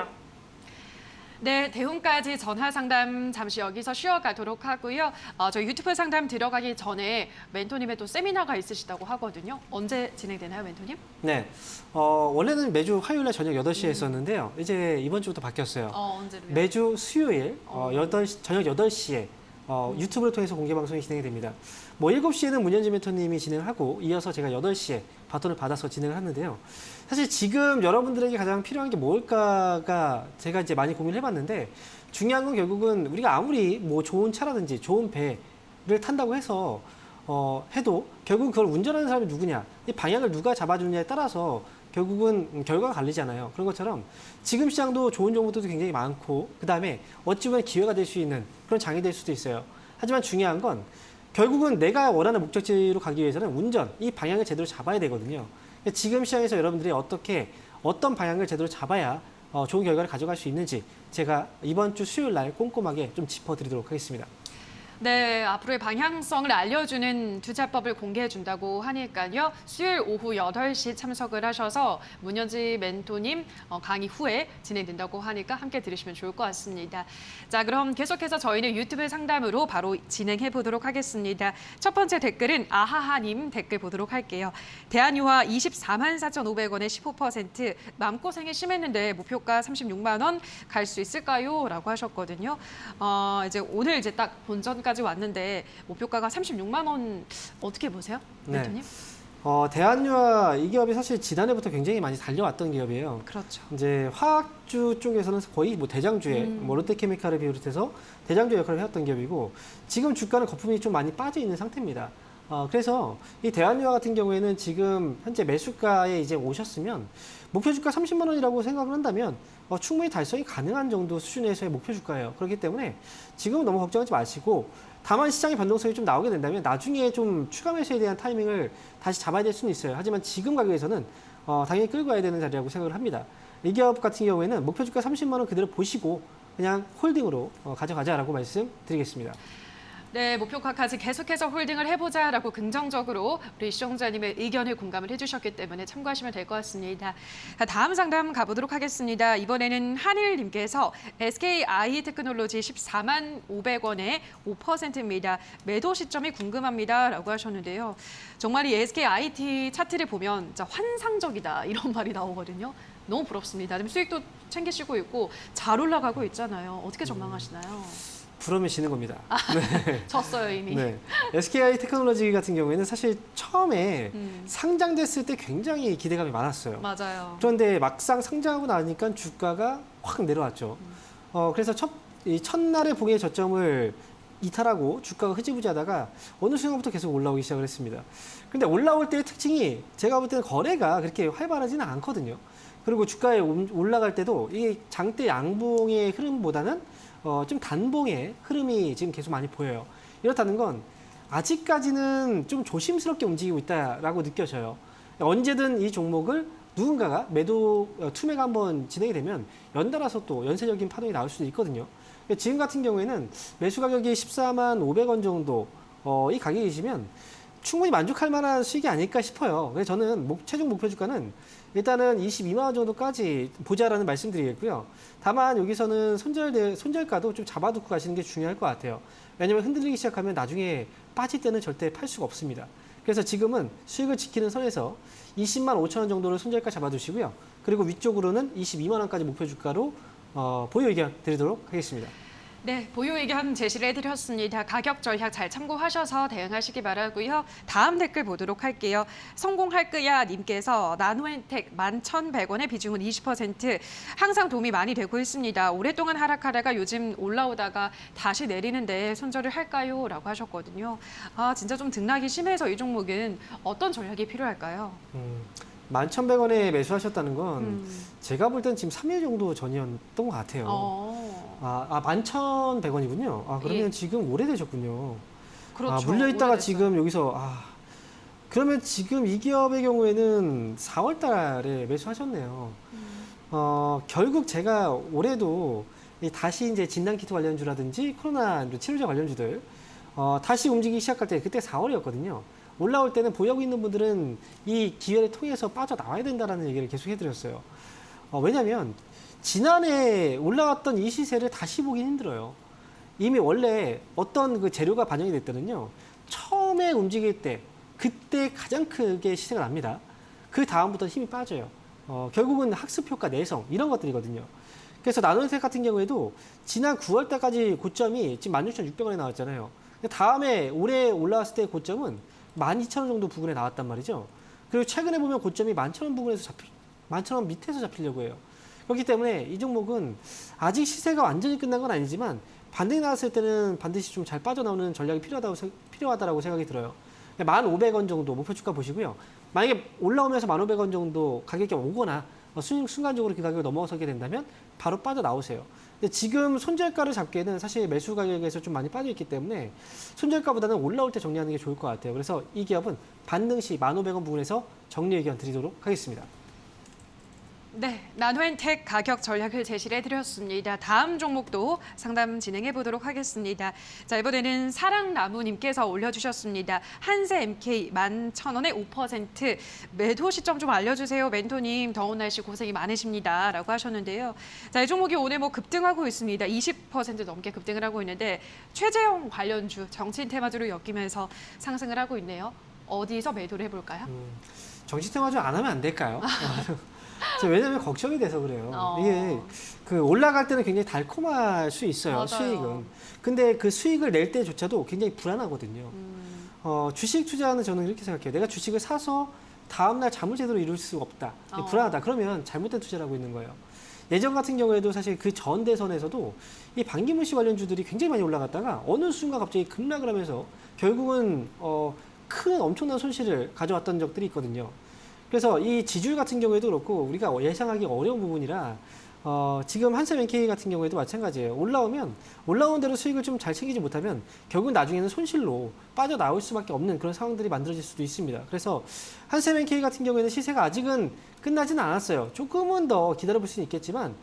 네, 대운까지 전화 상담 잠시 여기서 쉬어가도록 하고요. 저희 유튜브 상담 들어가기 전에 멘토님의 또 세미나가 있으시다고 하거든요. 언제 진행되나요, 멘토님? 네. 원래는 매주 화요일날 저녁 8시에 했었는데요. 이제 이번 주부터 바뀌었어요. 언제로요? 매주 수요일 저녁 8시에 유튜브를 통해서 공개 방송이 진행이 됩니다. 뭐 7시에는 문현지 멘토님이 진행하고 이어서 제가 8시에 바톤을 받아서 진행을 하는데요. 사실 지금 여러분들에게 가장 필요한 게 뭘까가 제가 이제 많이 고민을 해봤는데 중요한 건 결국은 우리가 아무리 뭐 좋은 차라든지 좋은 배를 탄다고 해서 해도 결국 그걸 운전하는 사람이 누구냐, 이 방향을 누가 잡아주느냐에 따라서 결국은 결과가 갈리잖아요. 그런 것처럼 지금 시장도 좋은 정보들도 굉장히 많고 그다음에 어찌 보면 기회가 될 수 있는 그런 장이 될 수도 있어요. 하지만 중요한 건 결국은 내가 원하는 목적지로 가기 위해서는 운전, 이 방향을 제대로 잡아야 되거든요. 지금 시장에서 여러분들이 어떤 방향을 제대로 잡아야 좋은 결과를 가져갈 수 있는지 제가 이번 주 수요일 날 꼼꼼하게 좀 짚어드리도록 하겠습니다. 네, 앞으로의 방향성을 알려주는 투자법을 공개해준다고 하니까요. 수요일 오후 8시 참석을 하셔서 문현지 멘토님 강의 후에 진행된다고 하니까 함께 들으시면 좋을 것 같습니다. 자, 그럼 계속해서 저희는 유튜브 상담으로 바로 진행해 보도록 하겠습니다. 첫 번째 댓글은 아하하님 댓글 보도록 할게요. 대한유화 24만 4,500원에 15% 마음고생이 심했는데 목표가 36만 원 갈 수 있을까요? 라고 하셨거든요. 이제 오늘 이제 딱 본전까지 왔는데 목표가가 36만 원 어떻게 보세요? 네. 멘토님? 대한유화 이 기업이 사실 지난해부터 굉장히 많이 달려왔던 기업이에요. 그렇죠. 이제 화학주 쪽에서는 거의 뭐 대장주에 뭐 롯데케미칼을 비롯해서 대장주 역할을 해왔던 기업이고 지금 주가는 거품이 좀 많이 빠져 있는 상태입니다. 그래서 이 대한유화 같은 경우에는 지금 현재 매수가에 이제 오셨으면 목표 주가 30만 원이라고 생각을 한다면 충분히 달성이 가능한 정도 수준에서의 목표 주가예요. 그렇기 때문에 지금은 너무 걱정하지 마시고 다만 시장의 변동성이 좀 나오게 된다면 나중에 좀 추가 매수에 대한 타이밍을 다시 잡아야 될 수는 있어요. 하지만 지금 가격에서는 당연히 끌고 가야 되는 자리라고 생각을 합니다. 이 기업 같은 경우에는 목표 주가 30만 원 그대로 보시고 그냥 홀딩으로 가져가자라고 말씀드리겠습니다. 네, 목표가까지 계속해서 홀딩을 해보자라고 긍정적으로 우리 시청자님의 의견을 공감을 해주셨기 때문에 참고하시면 될 것 같습니다. 다음 상담 가보도록 하겠습니다. 이번에는 한일님께서 SKI 테크놀로지 14만 500원에 5%입니다. 매도 시점이 궁금합니다. 라고 하셨는데요. 정말 이 SKIT 차트를 보면 진짜 환상적이다 이런 말이 나오거든요. 너무 부럽습니다. 지금 수익도 챙기시고 있고 잘 올라가고 있잖아요. 어떻게 전망하시나요? 부르면 지는 겁니다. 졌어요 이미. 네. SKI 테크놀로지 같은 경우에는 사실 처음에 상장됐을 때 굉장히 기대감이 많았어요. 맞아요. 그런데 막상 상장하고 나니까 주가가 확 내려왔죠. 그래서 첫날의 봉의 저점을 이탈하고 주가가 흐지부지하다가 어느 순간부터 계속 올라오기 시작을 했습니다. 근데 올라올 때의 특징이 제가 볼 때는 거래가 그렇게 활발하지는 않거든요. 그리고 주가에 올라갈 때도 이게 장대 양봉의 흐름보다는 좀 단봉의 흐름이 지금 계속 많이 보여요. 이렇다는 건 아직까지는 좀 조심스럽게 움직이고 있다라고 느껴져요. 언제든 이 종목을 누군가가 투매가 한번 진행이 되면 연달아서 또 연쇄적인 파동이 나올 수도 있거든요. 지금 같은 경우에는 매수 가격이 14만 500원 정도 이 가격이시면 충분히 만족할 만한 수익이 아닐까 싶어요. 그래서 저는 최종 목표 주가는 일단은 22만 원 정도까지 보자라는 말씀드리겠고요. 다만 여기서는 손절가도 좀 잡아두고 가시는 게 중요할 것 같아요. 왜냐하면 흔들리기 시작하면 나중에 빠질 때는 절대 팔 수가 없습니다. 그래서 지금은 수익을 지키는 선에서 20만 5천 원 정도를 손절가 잡아두시고요. 그리고 위쪽으로는 22만 원까지 목표 주가로 보유 의견 드리도록 하겠습니다. 네, 보유 의견 제시를 해드렸습니다. 가격 전략 잘 참고하셔서 대응하시기 바라고요. 다음 댓글 보도록 할게요. 성공할 거야 님께서 나노엔텍 11,100원의 비중은 20%. 항상 도움이 많이 되고 있습니다. 오랫동안 하락하다가 요즘 올라오다가 다시 내리는데 손절을 할까요? 라고 하셨거든요. 아, 진짜 좀 등락이 심해서 이 종목은 어떤 전략이 필요할까요? 11,100원에 매수하셨다는 건 제가 볼 땐 지금 3일 정도 전이었던 것 같아요. 11,100원이군요. 그러면 예. 지금 오래되셨군요. 그렇죠. 물려있다가 오래됐어요. 지금 여기서, 그러면 지금 이 기업의 경우에는 4월 달에 매수하셨네요. 결국 제가 올해도 다시 이제 진단키트 관련주라든지 코로나 치료제 관련주들, 다시 움직이기 시작할 때 그때 4월이었거든요. 올라올 때는 보유하고 있는 분들은 이 기회를 통해서 빠져나와야 된다는 얘기를 계속 해드렸어요. 왜냐하면 지난해 올라왔던 이 시세를 다시 보기 힘들어요. 이미 원래 어떤 그 재료가 반영이 됐다면요. 처음에 움직일 때 그때 가장 크게 시세가 납니다. 그 다음부터 힘이 빠져요. 결국은 학습효과 내성 이런 것들이거든요. 그래서 나노엔텍 같은 경우에도 지난 9월 달까지 고점이 지금 16,600원에 나왔잖아요. 다음에 올해 올라왔을 때 고점은 12,000원 정도 부근에 나왔단 말이죠. 그리고 최근에 보면 고점이 11,000원 부근에서 11,000원 밑에서 잡히려고 해요. 그렇기 때문에 이 종목은 아직 시세가 완전히 끝난 건 아니지만 반등이 나왔을 때는 반드시 좀 잘 빠져나오는 전략이 필요하다고 생각이 들어요. 1,500원 정도 목표 주가 보시고요. 만약에 올라오면서 1,500원 정도 가격이 오거나 순간적으로 그 가격을 넘어서게 된다면 바로 빠져나오세요. 근데 지금 손절가를 잡기에는 사실 매수 가격에서 좀 많이 빠져 있기 때문에 손절가보다는 올라올 때 정리하는 게 좋을 것 같아요. 그래서 이 기업은 반등 시 1,500원 부분에서 정리 의견 드리도록 하겠습니다. 네, 나노엔텍 가격 전략을 제시를 해드렸습니다. 다음 종목도 상담 진행해 보도록 하겠습니다. 자, 이번에는 사랑나무님께서 올려주셨습니다. 한세 MK 11,000원에 5%. 매도 시점 좀 알려주세요. 멘토님, 더운 날씨 고생이 많으십니다. 라고 하셨는데요. 자, 이 종목이 오늘 급등하고 있습니다. 20% 넘게 급등을 하고 있는데 최재형 관련주, 정치인 테마주를 엮이면서 상승을 하고 있네요. 어디서 매도를 해볼까요? 정치 테마주 안 하면 안 될까요? 왜냐면 걱정이 돼서 그래요. 이게 올라갈 때는 굉장히 달콤할 수 있어요. 맞아요. 수익은. 근데 그 수익을 낼 때조차도 굉장히 불안하거든요. 주식 투자는 저는 이렇게 생각해요. 내가 주식을 사서 다음날 잠을 제대로 이룰 수가 없다. 불안하다. 그러면 잘못된 투자를 하고 있는 거예요. 예전 같은 경우에도 사실 그 전 대선에서도 이 반기문 씨 관련주들이 굉장히 많이 올라갔다가 어느 순간 갑자기 급락을 하면서 결국은 큰 엄청난 손실을 가져왔던 적들이 있거든요. 그래서 이 지주율 같은 경우에도 그렇고 우리가 예상하기 어려운 부분이라 지금 한샘NK 같은 경우에도 마찬가지예요. 올라오면 올라온 대로 수익을 좀 잘 챙기지 못하면 결국 나중에는 손실로 빠져나올 수밖에 없는 그런 상황들이 만들어질 수도 있습니다. 그래서 한샘NK 같은 경우에는 시세가 아직은 끝나지는 않았어요. 조금은 더 기다려볼 수는 있겠지만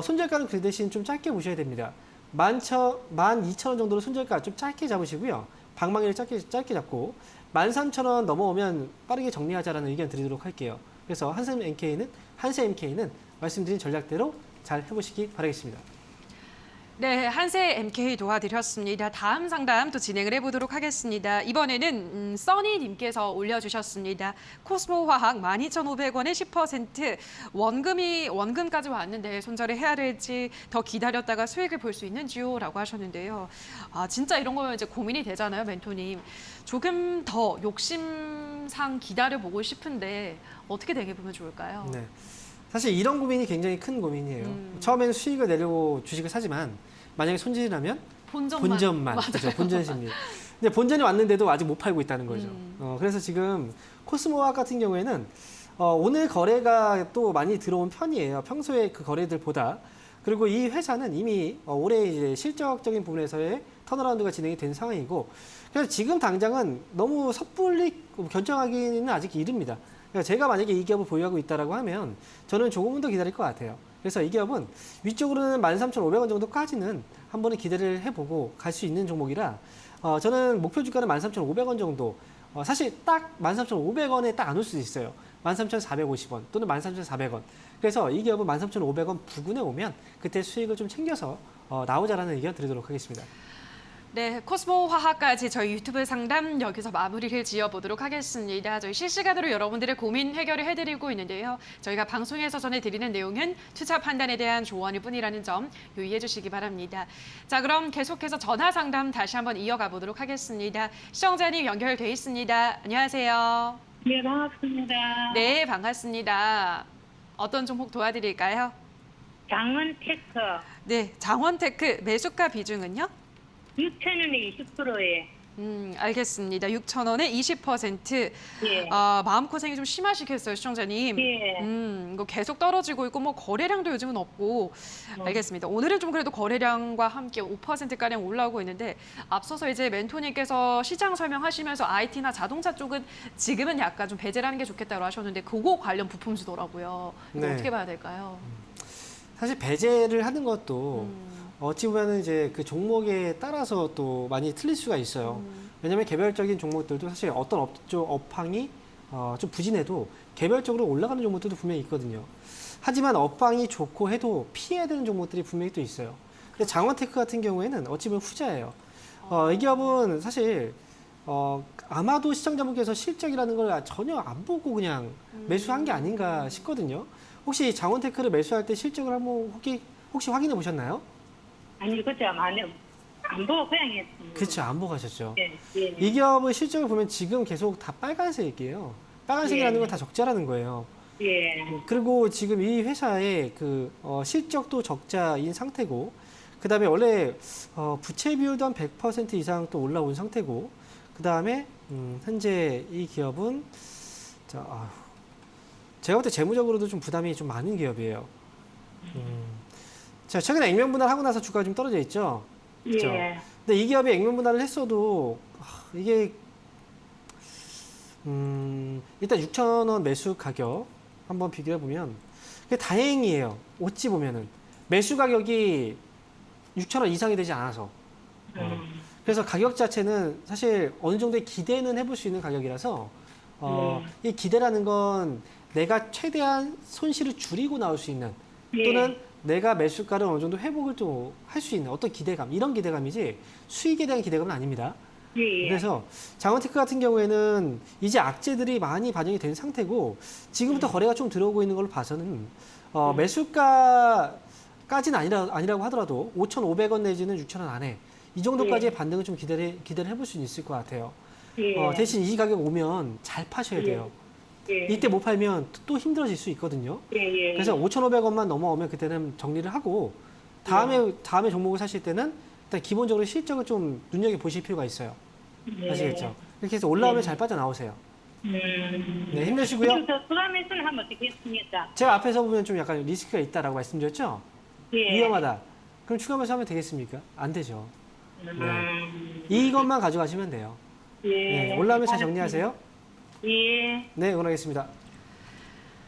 손절가는 그 대신 좀 짧게 보셔야 됩니다. 12,000원 정도로 손절가 좀 짧게 잡으시고요. 방망이를 짧게 잡고 13,000원 넘어오면 빠르게 정리하자라는 의견 드리도록 할게요. 그래서 한샘MK는 말씀드린 전략대로 잘 해보시기 바라겠습니다. 네, 한세 MK 도와드렸습니다. 다음 상담 또 진행을 해보도록 하겠습니다. 이번에는 써니님께서 올려주셨습니다. 코스모화학 12,500원에 10%. 원금까지 왔는데 손절을 해야 될지 더 기다렸다가 수익을 볼 수 있는지요? 라고 하셨는데요. 진짜 이런 거면 이제 고민이 되잖아요, 멘토님. 조금 더 욕심상 기다려보고 싶은데 어떻게 대응해보면 좋을까요? 네. 사실 이런 고민이 굉장히 큰 고민이에요. 처음에는 수익을 내려고 주식을 사지만 만약에 손실이 나면 본전만 그렇죠. 본전 심리. 근데 본전이 왔는데도 아직 못 팔고 있다는 거죠. 그래서 지금 코스모화학 같은 경우에는 오늘 거래가 또 많이 들어온 편이에요. 평소에 그 거래들보다. 그리고 이 회사는 이미 올해 이제 실적적인 부분에서의 턴어라운드가 진행이 된 상황이고, 그래서 지금 당장은 너무 섣불리 결정하기는 아직 이릅니다. 제가 만약에 이 기업을 보유하고 있다라고 하면 저는 조금은 더 기다릴 것 같아요. 그래서 이 기업은 위쪽으로는 13,500원 정도까지는 한 번은 기대를 해보고 갈 수 있는 종목이라 저는 목표 주가는 13,500원 정도 사실 딱 13,500원에 딱 안 올 수도 있어요. 13,450원 또는 13,400원. 그래서 이 기업은 13,500원 부근에 오면 그때 수익을 좀 챙겨서 나오자라는 의견 드리도록 하겠습니다. 네, 코스모 화학까지 저희 유튜브 상담 여기서 마무리를 지어보도록 하겠습니다. 저희 실시간으로 여러분들의 고민 해결을 해드리고 있는데요. 저희가 방송에서 전해드리는 내용은 투자 판단에 대한 조언일 뿐이라는 점 유의해 주시기 바랍니다. 자, 그럼 계속해서 전화 상담 다시 한번 이어가 보도록 하겠습니다. 시청자님 연결돼 있습니다. 안녕하세요. 네, 반갑습니다. 네, 반갑습니다. 어떤 종목 도와드릴까요? 장원테크 네, 장원테크 매수가 비중은요? 6,000원에 20%에. 알겠습니다. 6,000원에 20%. 예. 마음고생이 좀 심하시겠어요, 시청자님. 예. 이거 계속 떨어지고 있고 뭐 거래량도 요즘은 없고. 알겠습니다. 오늘은 좀 그래도 거래량과 함께 5%가량 올라오고 있는데 앞서서 이제 멘토님께서 시장 설명하시면서 IT나 자동차 쪽은 지금은 약간 좀 배제를 하는 게 좋겠다고 하셨는데 그거 관련 부품주더라고요. 이거 네. 어떻게 봐야 될까요? 사실 배제를 하는 것도 어찌 보면 이제 그 종목에 따라서 또 많이 틀릴 수가 있어요. 왜냐하면 개별적인 종목들도 사실 어떤 업종 업황이 좀 부진해도 개별적으로 올라가는 종목들도 분명히 있거든요. 하지만 업황이 좋고 해도 피해야 되는 종목들이 분명히 또 있어요. 근데 장원테크 같은 경우에는 어찌 보면 후자예요. 이 기업은 사실 아마도 시청자분께서 실적이라는 걸 전혀 안 보고 그냥 매수한 게 아닌가 싶거든요. 혹시 장원테크를 매수할 때 실적을 한번 혹시 확인해 보셨나요? 아니, 그죠. 안 보고 그냥 했습니다. 그렇죠. 안 보고 가셨죠. 예, 예. 이 기업의 실적을 보면 지금 계속 다 빨간색이에요. 빨간색이라는 예. 건 다 적자라는 거예요. 예. 그리고 지금 이 회사의 그 실적도 적자인 상태고, 그 다음에 원래 부채 비율도 한 100% 이상 또 올라온 상태고, 그 다음에 현재 이 기업은 제가 볼 때 재무적으로도 좀 부담이 좀 많은 기업이에요. 자, 최근에 액면 분할하고 나서 주가가 좀 떨어져 있죠. 그렇죠? 예. 근데 이 기업이 액면 분할을 했어도 이게 일단 6,000원 매수 가격 한번 비교해 보면 다행이에요. 어찌 보면은 매수 가격이 6,000원 이상이 되지 않아서. 그래서 가격 자체는 사실 어느 정도의 기대는 해볼 수 있는 가격이라서 이 기대라는 건 내가 최대한 손실을 줄이고 나올 수 있는 또는 내가 매수가를 어느 정도 회복을 좀 할 수 있는 어떤 기대감, 이런 기대감이지 수익에 대한 기대감은 아닙니다. 예. 그래서 장원테크 같은 경우에는 이제 악재들이 많이 반영이 된 상태고 지금부터 거래가 좀 들어오고 있는 걸로 봐서는 매수가까지는 아니라고 하더라도 5,500원 내지는 6,000원 안에 이 정도까지의 반등을 좀 기대를 해볼 수는 있을 것 같아요. 예. 대신 이 가격 오면 잘 파셔야 돼요. 예. 이때 못 팔면 또 힘들어질 수 있거든요. 예. 그래서 5,500원만 넘어오면 그때는 정리를 하고 다음에 종목을 사실 때는 일단 기본적으로 실적을 좀 눈여겨 보실 필요가 있어요. 아시겠죠? 이렇게 해서 올라오면 잘 빠져나오세요. 네, 힘내시고요. 그리고 저 추가 매수를 하면 어떻게 했습니까? 제가 앞에서 보면 좀 약간 리스크가 있다라고 말씀드렸죠? 예. 위험하다. 그럼 추가 매수하면 되겠습니까? 안 되죠. 네. 이것만 가져가시면 돼요. 예. 네, 올라오면 잘 정리하세요. 예. 네, 응원하겠습니다.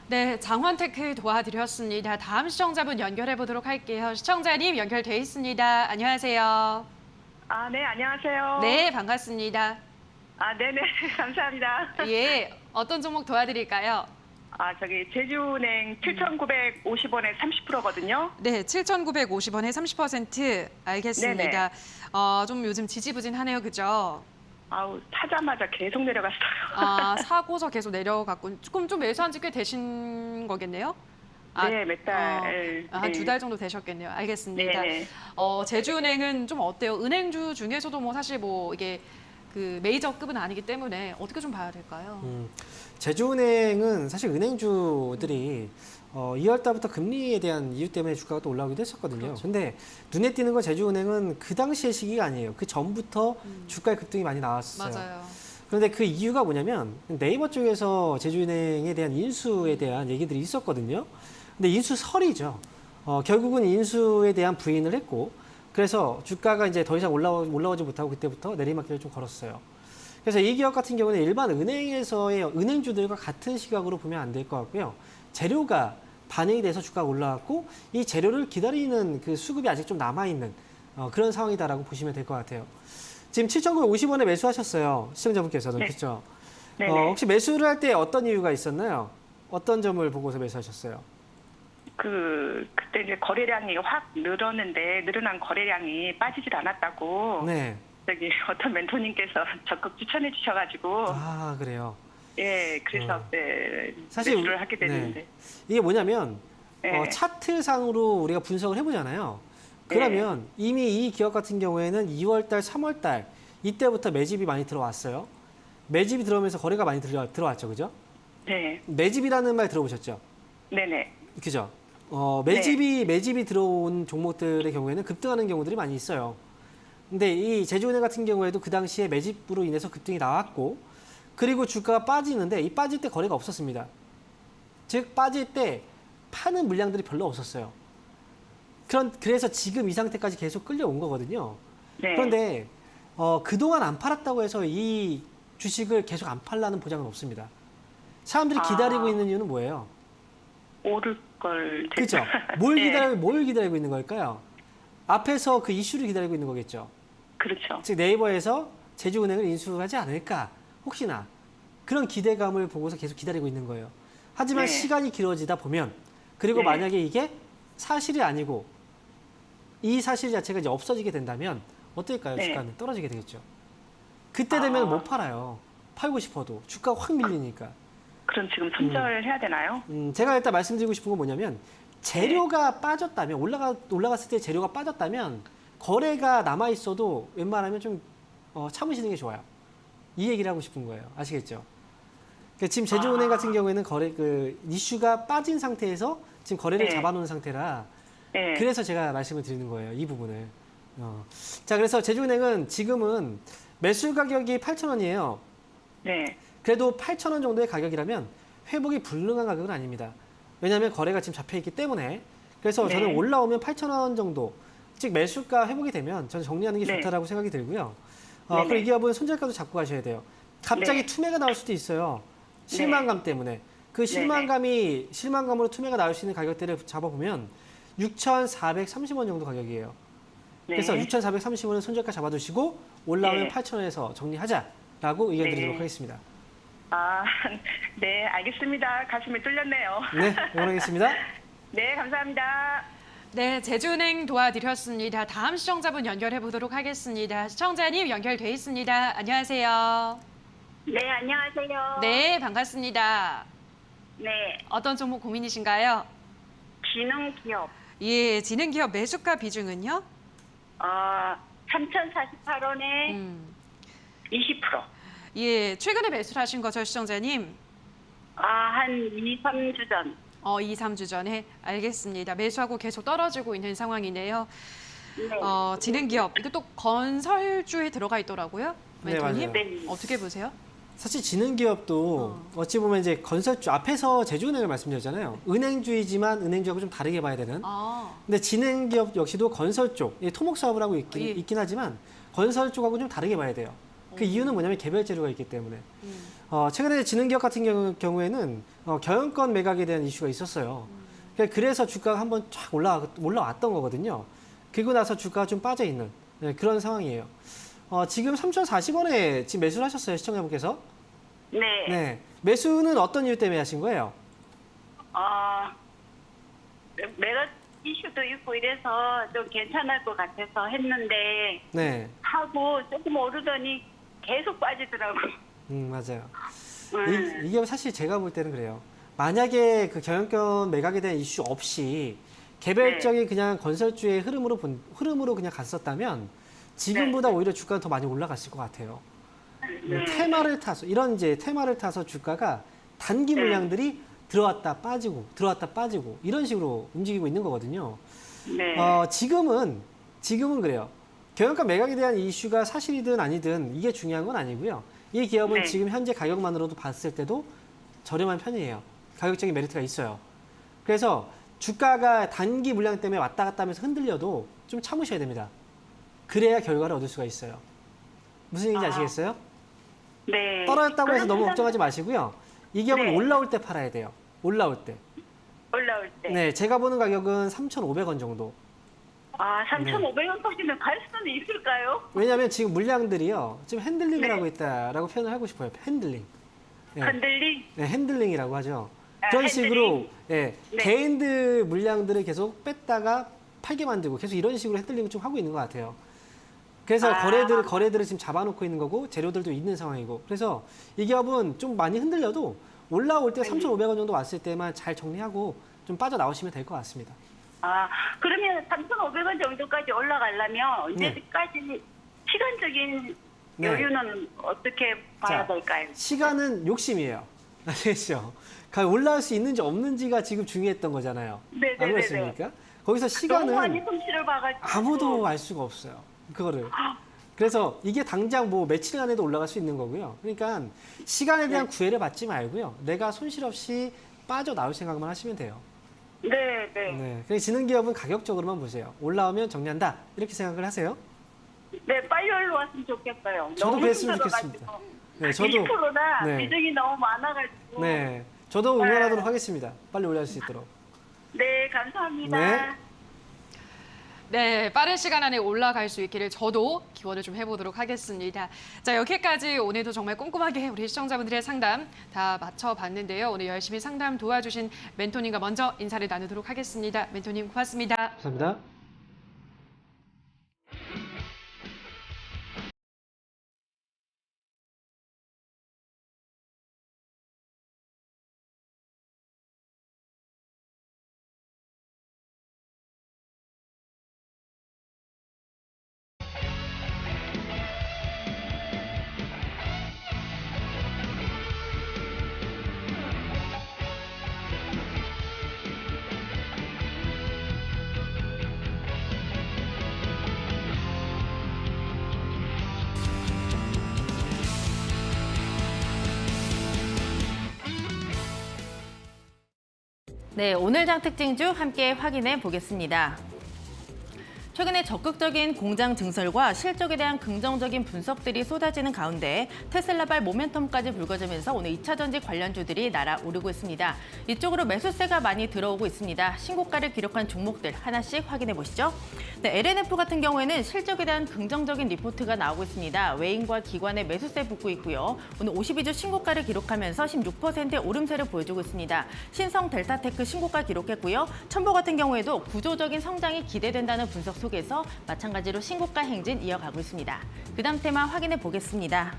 네, 장원테크 도와드렸습니다. 다음 시청자분 연결해 보도록 할게요. 시청자님 연결돼 있습니다. 안녕하세요. 아, 네, 안녕하세요. 네, 반갑습니다. 아, 네네, 감사합니다. 예, 어떤 종목 도와드릴까요? 아, 제주은행 7,950원에 30%거든요. 네, 7,950원에 30% 알겠습니다. 좀 요즘 지지부진하네요, 그죠? 아우, 사자마자 계속 내려갔어요. 사고서 계속 내려갔고 조금 좀 매수한 지 꽤 되신 거겠네요? 네, 몇 달. 한 2달 정도 되셨겠네요. 알겠습니다. 네. 제주은행은 좀 어때요? 은행주 중에서도 뭐 사실 뭐 이게 그 메이저급은 아니기 때문에 어떻게 좀 봐야 될까요? 제주은행은 사실 은행주들이 2월 달부터 금리에 대한 이유 때문에 주가가 또 올라오기도 했었거든요. 그렇죠. 근데 눈에 띄는 건 제주은행은 그 당시의 시기가 아니에요. 그 전부터 주가의 급등이 많이 나왔어요. 맞아요. 그런데 그 이유가 뭐냐면 네이버 쪽에서 제주은행에 대한 인수에 대한 얘기들이 있었거든요. 근데 인수설이죠. 결국은 인수에 대한 부인을 했고 그래서 주가가 이제 더 이상 올라오지 못하고 그때부터 내리막길을 좀 걸었어요. 그래서 이 기업 같은 경우는 일반 은행에서의 은행주들과 같은 시각으로 보면 안 될 것 같고요. 재료가 반영이 돼서 주가가 올라왔고 이 재료를 기다리는 그 수급이 아직 좀 남아있는 그런 상황이다라고 보시면 될 것 같아요. 지금 7,950원에 매수하셨어요. 시청자분께서는. 네. 그렇죠? 네네. 혹시 매수를 할 때 어떤 이유가 있었나요? 어떤 점을 보고서 매수하셨어요? 그때 이제 거래량이 확 늘었는데 늘어난 거래량이 빠지질 않았다고 네. 저기 어떤 멘토님께서 적극 추천해 주셔가지고 아, 그래요. 예 그래서 네, 사실 매수를 하게 됐는데 이게 뭐냐면 네. 차트상으로 우리가 분석을 해보잖아요. 그러면 이미 이 기업 같은 경우에는 2월달, 3월달 이때부터 매집이 많이 들어왔어요. 매집이 들어오면서 거래가 많이 들어왔죠, 그죠? 네. 매집이라는 말 들어보셨죠? 네네. 그죠? 매집이 들어온 종목들의 경우에는 급등하는 경우들이 많이 있어요. 근데 이 제주은행 같은 경우에도 그 당시에 매집으로 인해서 급등이 나왔고, 그리고 주가가 빠지는데 이 빠질 때 거래가 없었습니다. 즉 빠질 때 파는 물량들이 별로 없었어요. 그래서 지금 이 상태까지 계속 끌려온 거거든요. 네. 그런데 그동안 안 팔았다고 해서 이 주식을 계속 안 팔라는 보장은 없습니다. 사람들이 기다리고 있는 이유는 뭐예요? 오를 걸. 그렇죠. 뭘 네. 기다리고 있는 걸까요? 앞에서 그 이슈를 기다리고 있는 거겠죠. 그렇죠. 즉 네이버에서 제주은행을 인수하지 않을까 혹시나 그런 기대감을 보고서 계속 기다리고 있는 거예요. 하지만 네. 시간이 길어지다 보면 그리고 네. 만약에 이게 사실이 아니고 이 사실 자체가 이제 없어지게 된다면 어떨까요? 네. 주가는 떨어지게 되겠죠. 그때 되면 못 팔아요. 팔고 싶어도 주가가 확 밀리니까. 그럼 지금 손절해야 되나요? 제가 일단 말씀드리고 싶은 건 뭐냐면 재료가 빠졌다면 올라갔을 때 재료가 빠졌다면 거래가 남아 있어도 웬만하면 좀 참으시는 게 좋아요. 이 얘기를 하고 싶은 거예요. 아시겠죠? 그러니까 지금 제주은행 같은 경우에는 이슈가 빠진 상태에서 지금 거래를 네. 잡아놓은 상태라 네. 그래서 제가 말씀을 드리는 거예요. 이 부분을. 자, 그래서 제주은행은 지금은 매수 가격이 8,000원이에요. 네. 그래도 8,000원 정도의 가격이라면 회복이 불능한 가격은 아닙니다. 왜냐하면 거래가 지금 잡혀있기 때문에. 그래서 네. 저는 올라오면 8,000원 정도, 즉 매수가 회복이 되면 저는 정리하는 게 네. 좋다라고 생각이 들고요. 네네. 그리고 이 기업은 손절가도 잡고 가셔야 돼요. 갑자기 네. 투매가 나올 수도 있어요. 실망감 때문에. 그 실망감으로 투매가 나올 수 있는 가격대를 잡아보면 6,430원 정도 가격이에요. 네. 그래서 6,430원은 손절가 잡아두시고 올라오면 네. 8,000원에서 정리하자라고 의견 드리도록 네. 하겠습니다. 아, 네, 알겠습니다. 가슴이 뚫렸네요. 네, 응원하겠습니다. 네, 감사합니다. 네, 제주은행 도와드렸습니다. 다음 시청자분 연결해 보도록 하겠습니다. 시청자님 연결돼 있습니다. 안녕하세요. 네, 안녕하세요. 네, 반갑습니다. 네, 어떤 종목 고민이신가요? 지능기업 예, 지능기업 매수가 비중은요? 3,048원에 20%. 예, 최근에 매수를 하신 거죠, 시청자님? 한 2, 3주 전. 2, 3주 전에 알겠습니다. 매수하고 계속 떨어지고 있는 상황이네요. 네. 지능기업, 이거 또 건설주에 들어가 있더라고요. 네, 멘토님? 맞아요. 네. 어떻게 보세요? 사실 지능기업도 어찌 보면 이제 건설주 앞에서 제주은행을 말씀드렸잖아요. 은행주이지만 은행주하고 좀 다르게 봐야 되는. 근데 지능기업 역시도 건설 쪽, 토목 사업을 하고 있긴 하지만 건설 쪽하고 좀 다르게 봐야 돼요. 그 이유는 뭐냐면 개별 재료가 있기 때문에. 최근에 지능기업 같은 경우에는 경영권 매각에 대한 이슈가 있었어요. 그래서 주가가 한번 쫙 올라왔던 거거든요. 그리고 나서 주가가 좀 빠져 있는 그런 상황이에요. 지금 3,040원에 지금 매수를 하셨어요, 시청자분께서. 네. 네. 매수는 어떤 이유 때문에 하신 거예요? 매각 이슈도 있고 이래서 좀 괜찮을 것 같아서 했는데 네. 하고 조금 오르더니 계속 빠지더라고요. 맞아요. 이게 사실 제가 볼 때는 그래요. 만약에 그 경영권 매각에 대한 이슈 없이 개별적인 그냥 건설주의 흐름으로 그냥 갔었다면 지금보다 오히려 주가는 더 많이 올라갔을 것 같아요. 테마를 타서 주가가 단기 물량들이 들어왔다 빠지고 이런 식으로 움직이고 있는 거거든요. 네. 지금은 그래요. 경영권 매각에 대한 이슈가 사실이든 아니든 이게 중요한 건 아니고요. 이 기업은 네. 지금 현재 가격만으로도 봤을 때도 저렴한 편이에요. 가격적인 메리트가 있어요. 그래서 주가가 단기 물량 때문에 왔다 갔다 하면서 흔들려도 좀 참으셔야 됩니다. 그래야 결과를 얻을 수가 있어요. 무슨 얘기인지 아시겠어요? 네. 떨어졌다고 해서 너무 그럼 걱정하지 마시고요. 이 기업은 네. 올라올 때 팔아야 돼요. 올라올 때. 올라올 때. 네, 제가 보는 가격은 3,500원 정도. 3,500원 터지면 갈 수는 있을까요? 왜냐하면 지금 물량들이요. 지금 핸들링을 네. 하고 있다라고 표현을 하고 싶어요. 핸들링. 예. 흔들림. 네, 핸들링이라고 하죠. 아, 그런 핸들링. 식으로 예, 네. 개인들 물량들을 계속 뺐다가 팔게 만들고 계속 이런 식으로 핸들링을 좀 하고 있는 것 같아요. 그래서 아. 거래들을 지금 잡아놓고 있는 거고 재료들도 있는 상황이고 그래서 이 기업은 좀 많이 흔들려도 올라올 때 3,500원 정도 왔을 때만 잘 정리하고 좀 빠져나오시면 될 것 같습니다. 아, 그러면 3,500원 정도까지 올라가려면 네. 언제까지 시간적인 네. 여유는 어떻게 봐야 자, 될까요? 시간은 욕심이에요. 아시겠죠? 올라올 수 있는지 없는지가 지금 중요했던 거잖아요. 네네네네. 안 그렇습니까? 거기서 너무 많이 시간은 솜씨를 봐가지고 아무도 알 수가 없어요. 그거를. 그래서 이게 당장 뭐 며칠 안에도 올라갈 수 있는 거고요. 그러니까 시간에 대한 구애를 받지 말고요. 내가 손실 없이 빠져나올 생각만 하시면 돼요. 네, 네. 네. 그냥 지는 기업은 가격적으로만 보세요. 올라오면 정리한다. 이렇게 생각을 하세요. 네, 빨리 올라왔으면 좋겠어요. 저도 너무 그랬으면 힘들어가지고. 좋겠습니다. 네, 저도 20%나 네. 비중이 너무 많아가지고. 네. 저도 응원하도록 하겠습니다. 빨리 올라올 수 있도록. 네, 감사합니다. 네. 네, 빠른 시간 안에 올라갈 수 있기를 저도 기원을 좀 해보도록 하겠습니다. 자, 여기까지 오늘도 정말 꼼꼼하게 우리 시청자분들의 상담 다 맞춰봤는데요. 오늘 열심히 상담 도와주신 멘토님과 먼저 인사를 나누도록 하겠습니다. 멘토님 고맙습니다. 감사합니다. 네, 오늘 장 특징주 함께 확인해 보겠습니다. 최근에 적극적인 공장 증설과 실적에 대한 긍정적인 분석들이 쏟아지는 가운데 테슬라발 모멘텀까지 불거지면서 오늘 2차 전지 관련주들이 날아오르고 있습니다. 이쪽으로 매수세가 많이 들어오고 있습니다. 신고가를 기록한 종목들 하나씩 확인해 보시죠. 네, LNF 같은 경우에는 실적에 대한 긍정적인 리포트가 나오고 있습니다. 외인과 기관의 매수세 붙고 있고요. 오늘 52주 신고가를 기록하면서 16%의 오름세를 보여주고 있습니다. 신성 델타테크 신고가 기록했고요. 첨보 같은 경우에도 구조적인 성장이 기대된다는 분석 속에서 마찬가지로 신고가 행진 이어가고 있습니다. 그 다음 테마 확인해 보겠습니다.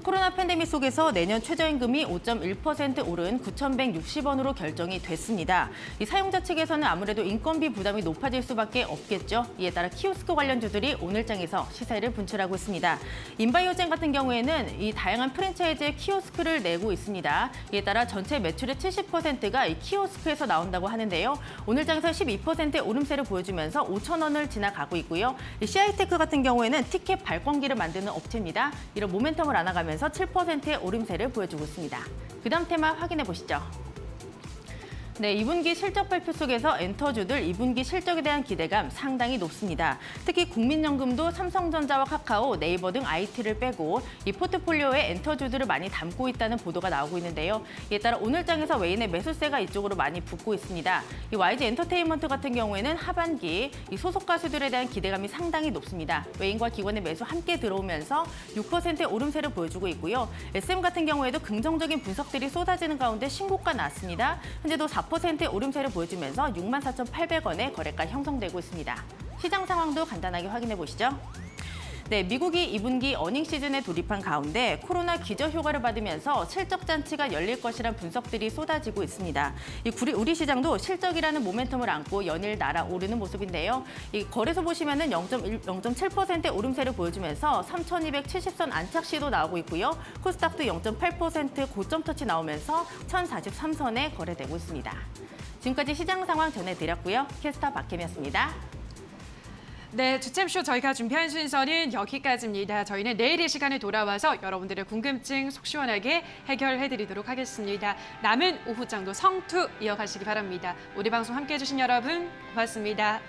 코로나 팬데믹 속에서 내년 최저임금이 5.1% 오른 9,160원으로 결정이 됐습니다. 이 사용자 측에서는 아무래도 인건비 부담이 높아질 수밖에 없겠죠. 이에 따라 키오스크 관련주들이 오늘장에서 시세를 분출하고 있습니다. 인바이오젠 같은 경우에는 이 다양한 프랜차이즈의 키오스크를 내고 있습니다. 이에 따라 전체 매출의 70%가 이 키오스크에서 나온다고 하는데요. 오늘장에서 12%의 오름세를 보여주면서 5,000원을 지나가고 있고요. 이 CI테크 같은 경우에는 티켓 발권기를 만드는 업체입니다. 이런 모멘텀을 안아가면서 7%의 오름세를 보여주고 있습니다. 그 다음 테마 확인해 보시죠. 네, 2분기 실적 발표 속에서 엔터주들 2분기 실적에 대한 기대감 상당히 높습니다. 특히 국민연금도 삼성전자와 카카오, 네이버 등 IT를 빼고 이 포트폴리오에 엔터주들을 많이 담고 있다는 보도가 나오고 있는데요. 이에 따라 오늘장에서 외인의 매수세가 이쪽으로 많이 붙고 있습니다. 이 YG 엔터테인먼트 같은 경우에는 하반기 이 소속 가수들에 대한 기대감이 상당히 높습니다. 외인과 기관의 매수 함께 들어오면서 6%의 오름세를 보여주고 있고요. SM 같은 경우에도 긍정적인 분석들이 쏟아지는 가운데 신고가 났습니다. 현재도 4%의 오름세를 보여주면서 64,800원의 거래가 형성되고 있습니다. 시장 상황도 간단하게 확인해 보시죠. 네, 미국이 2분기 어닝 시즌에 돌입한 가운데 코로나 기저효과를 받으면서 실적 잔치가 열릴 것이란 분석들이 쏟아지고 있습니다. 우리 시장도 실적이라는 모멘텀을 안고 연일 날아오르는 모습인데요. 이 거래소 보시면은 0.7%의 오름세를 보여주면서 3,270선 안착 시도 나오고 있고요. 코스닥도 0.8% 고점 터치 나오면서 1,043선에 거래되고 있습니다. 지금까지 시장 상황 전해드렸고요. 캐스터 박혜미였습니다. 네, 주챔쇼 저희가 준비한 순서는 여기까지입니다. 저희는 내일 이 시간에 돌아와서 여러분들의 궁금증 속 시원하게 해결해드리도록 하겠습니다. 남은 오후장도 성투 이어가시기 바랍니다. 우리 방송 함께해 주신 여러분 고맙습니다.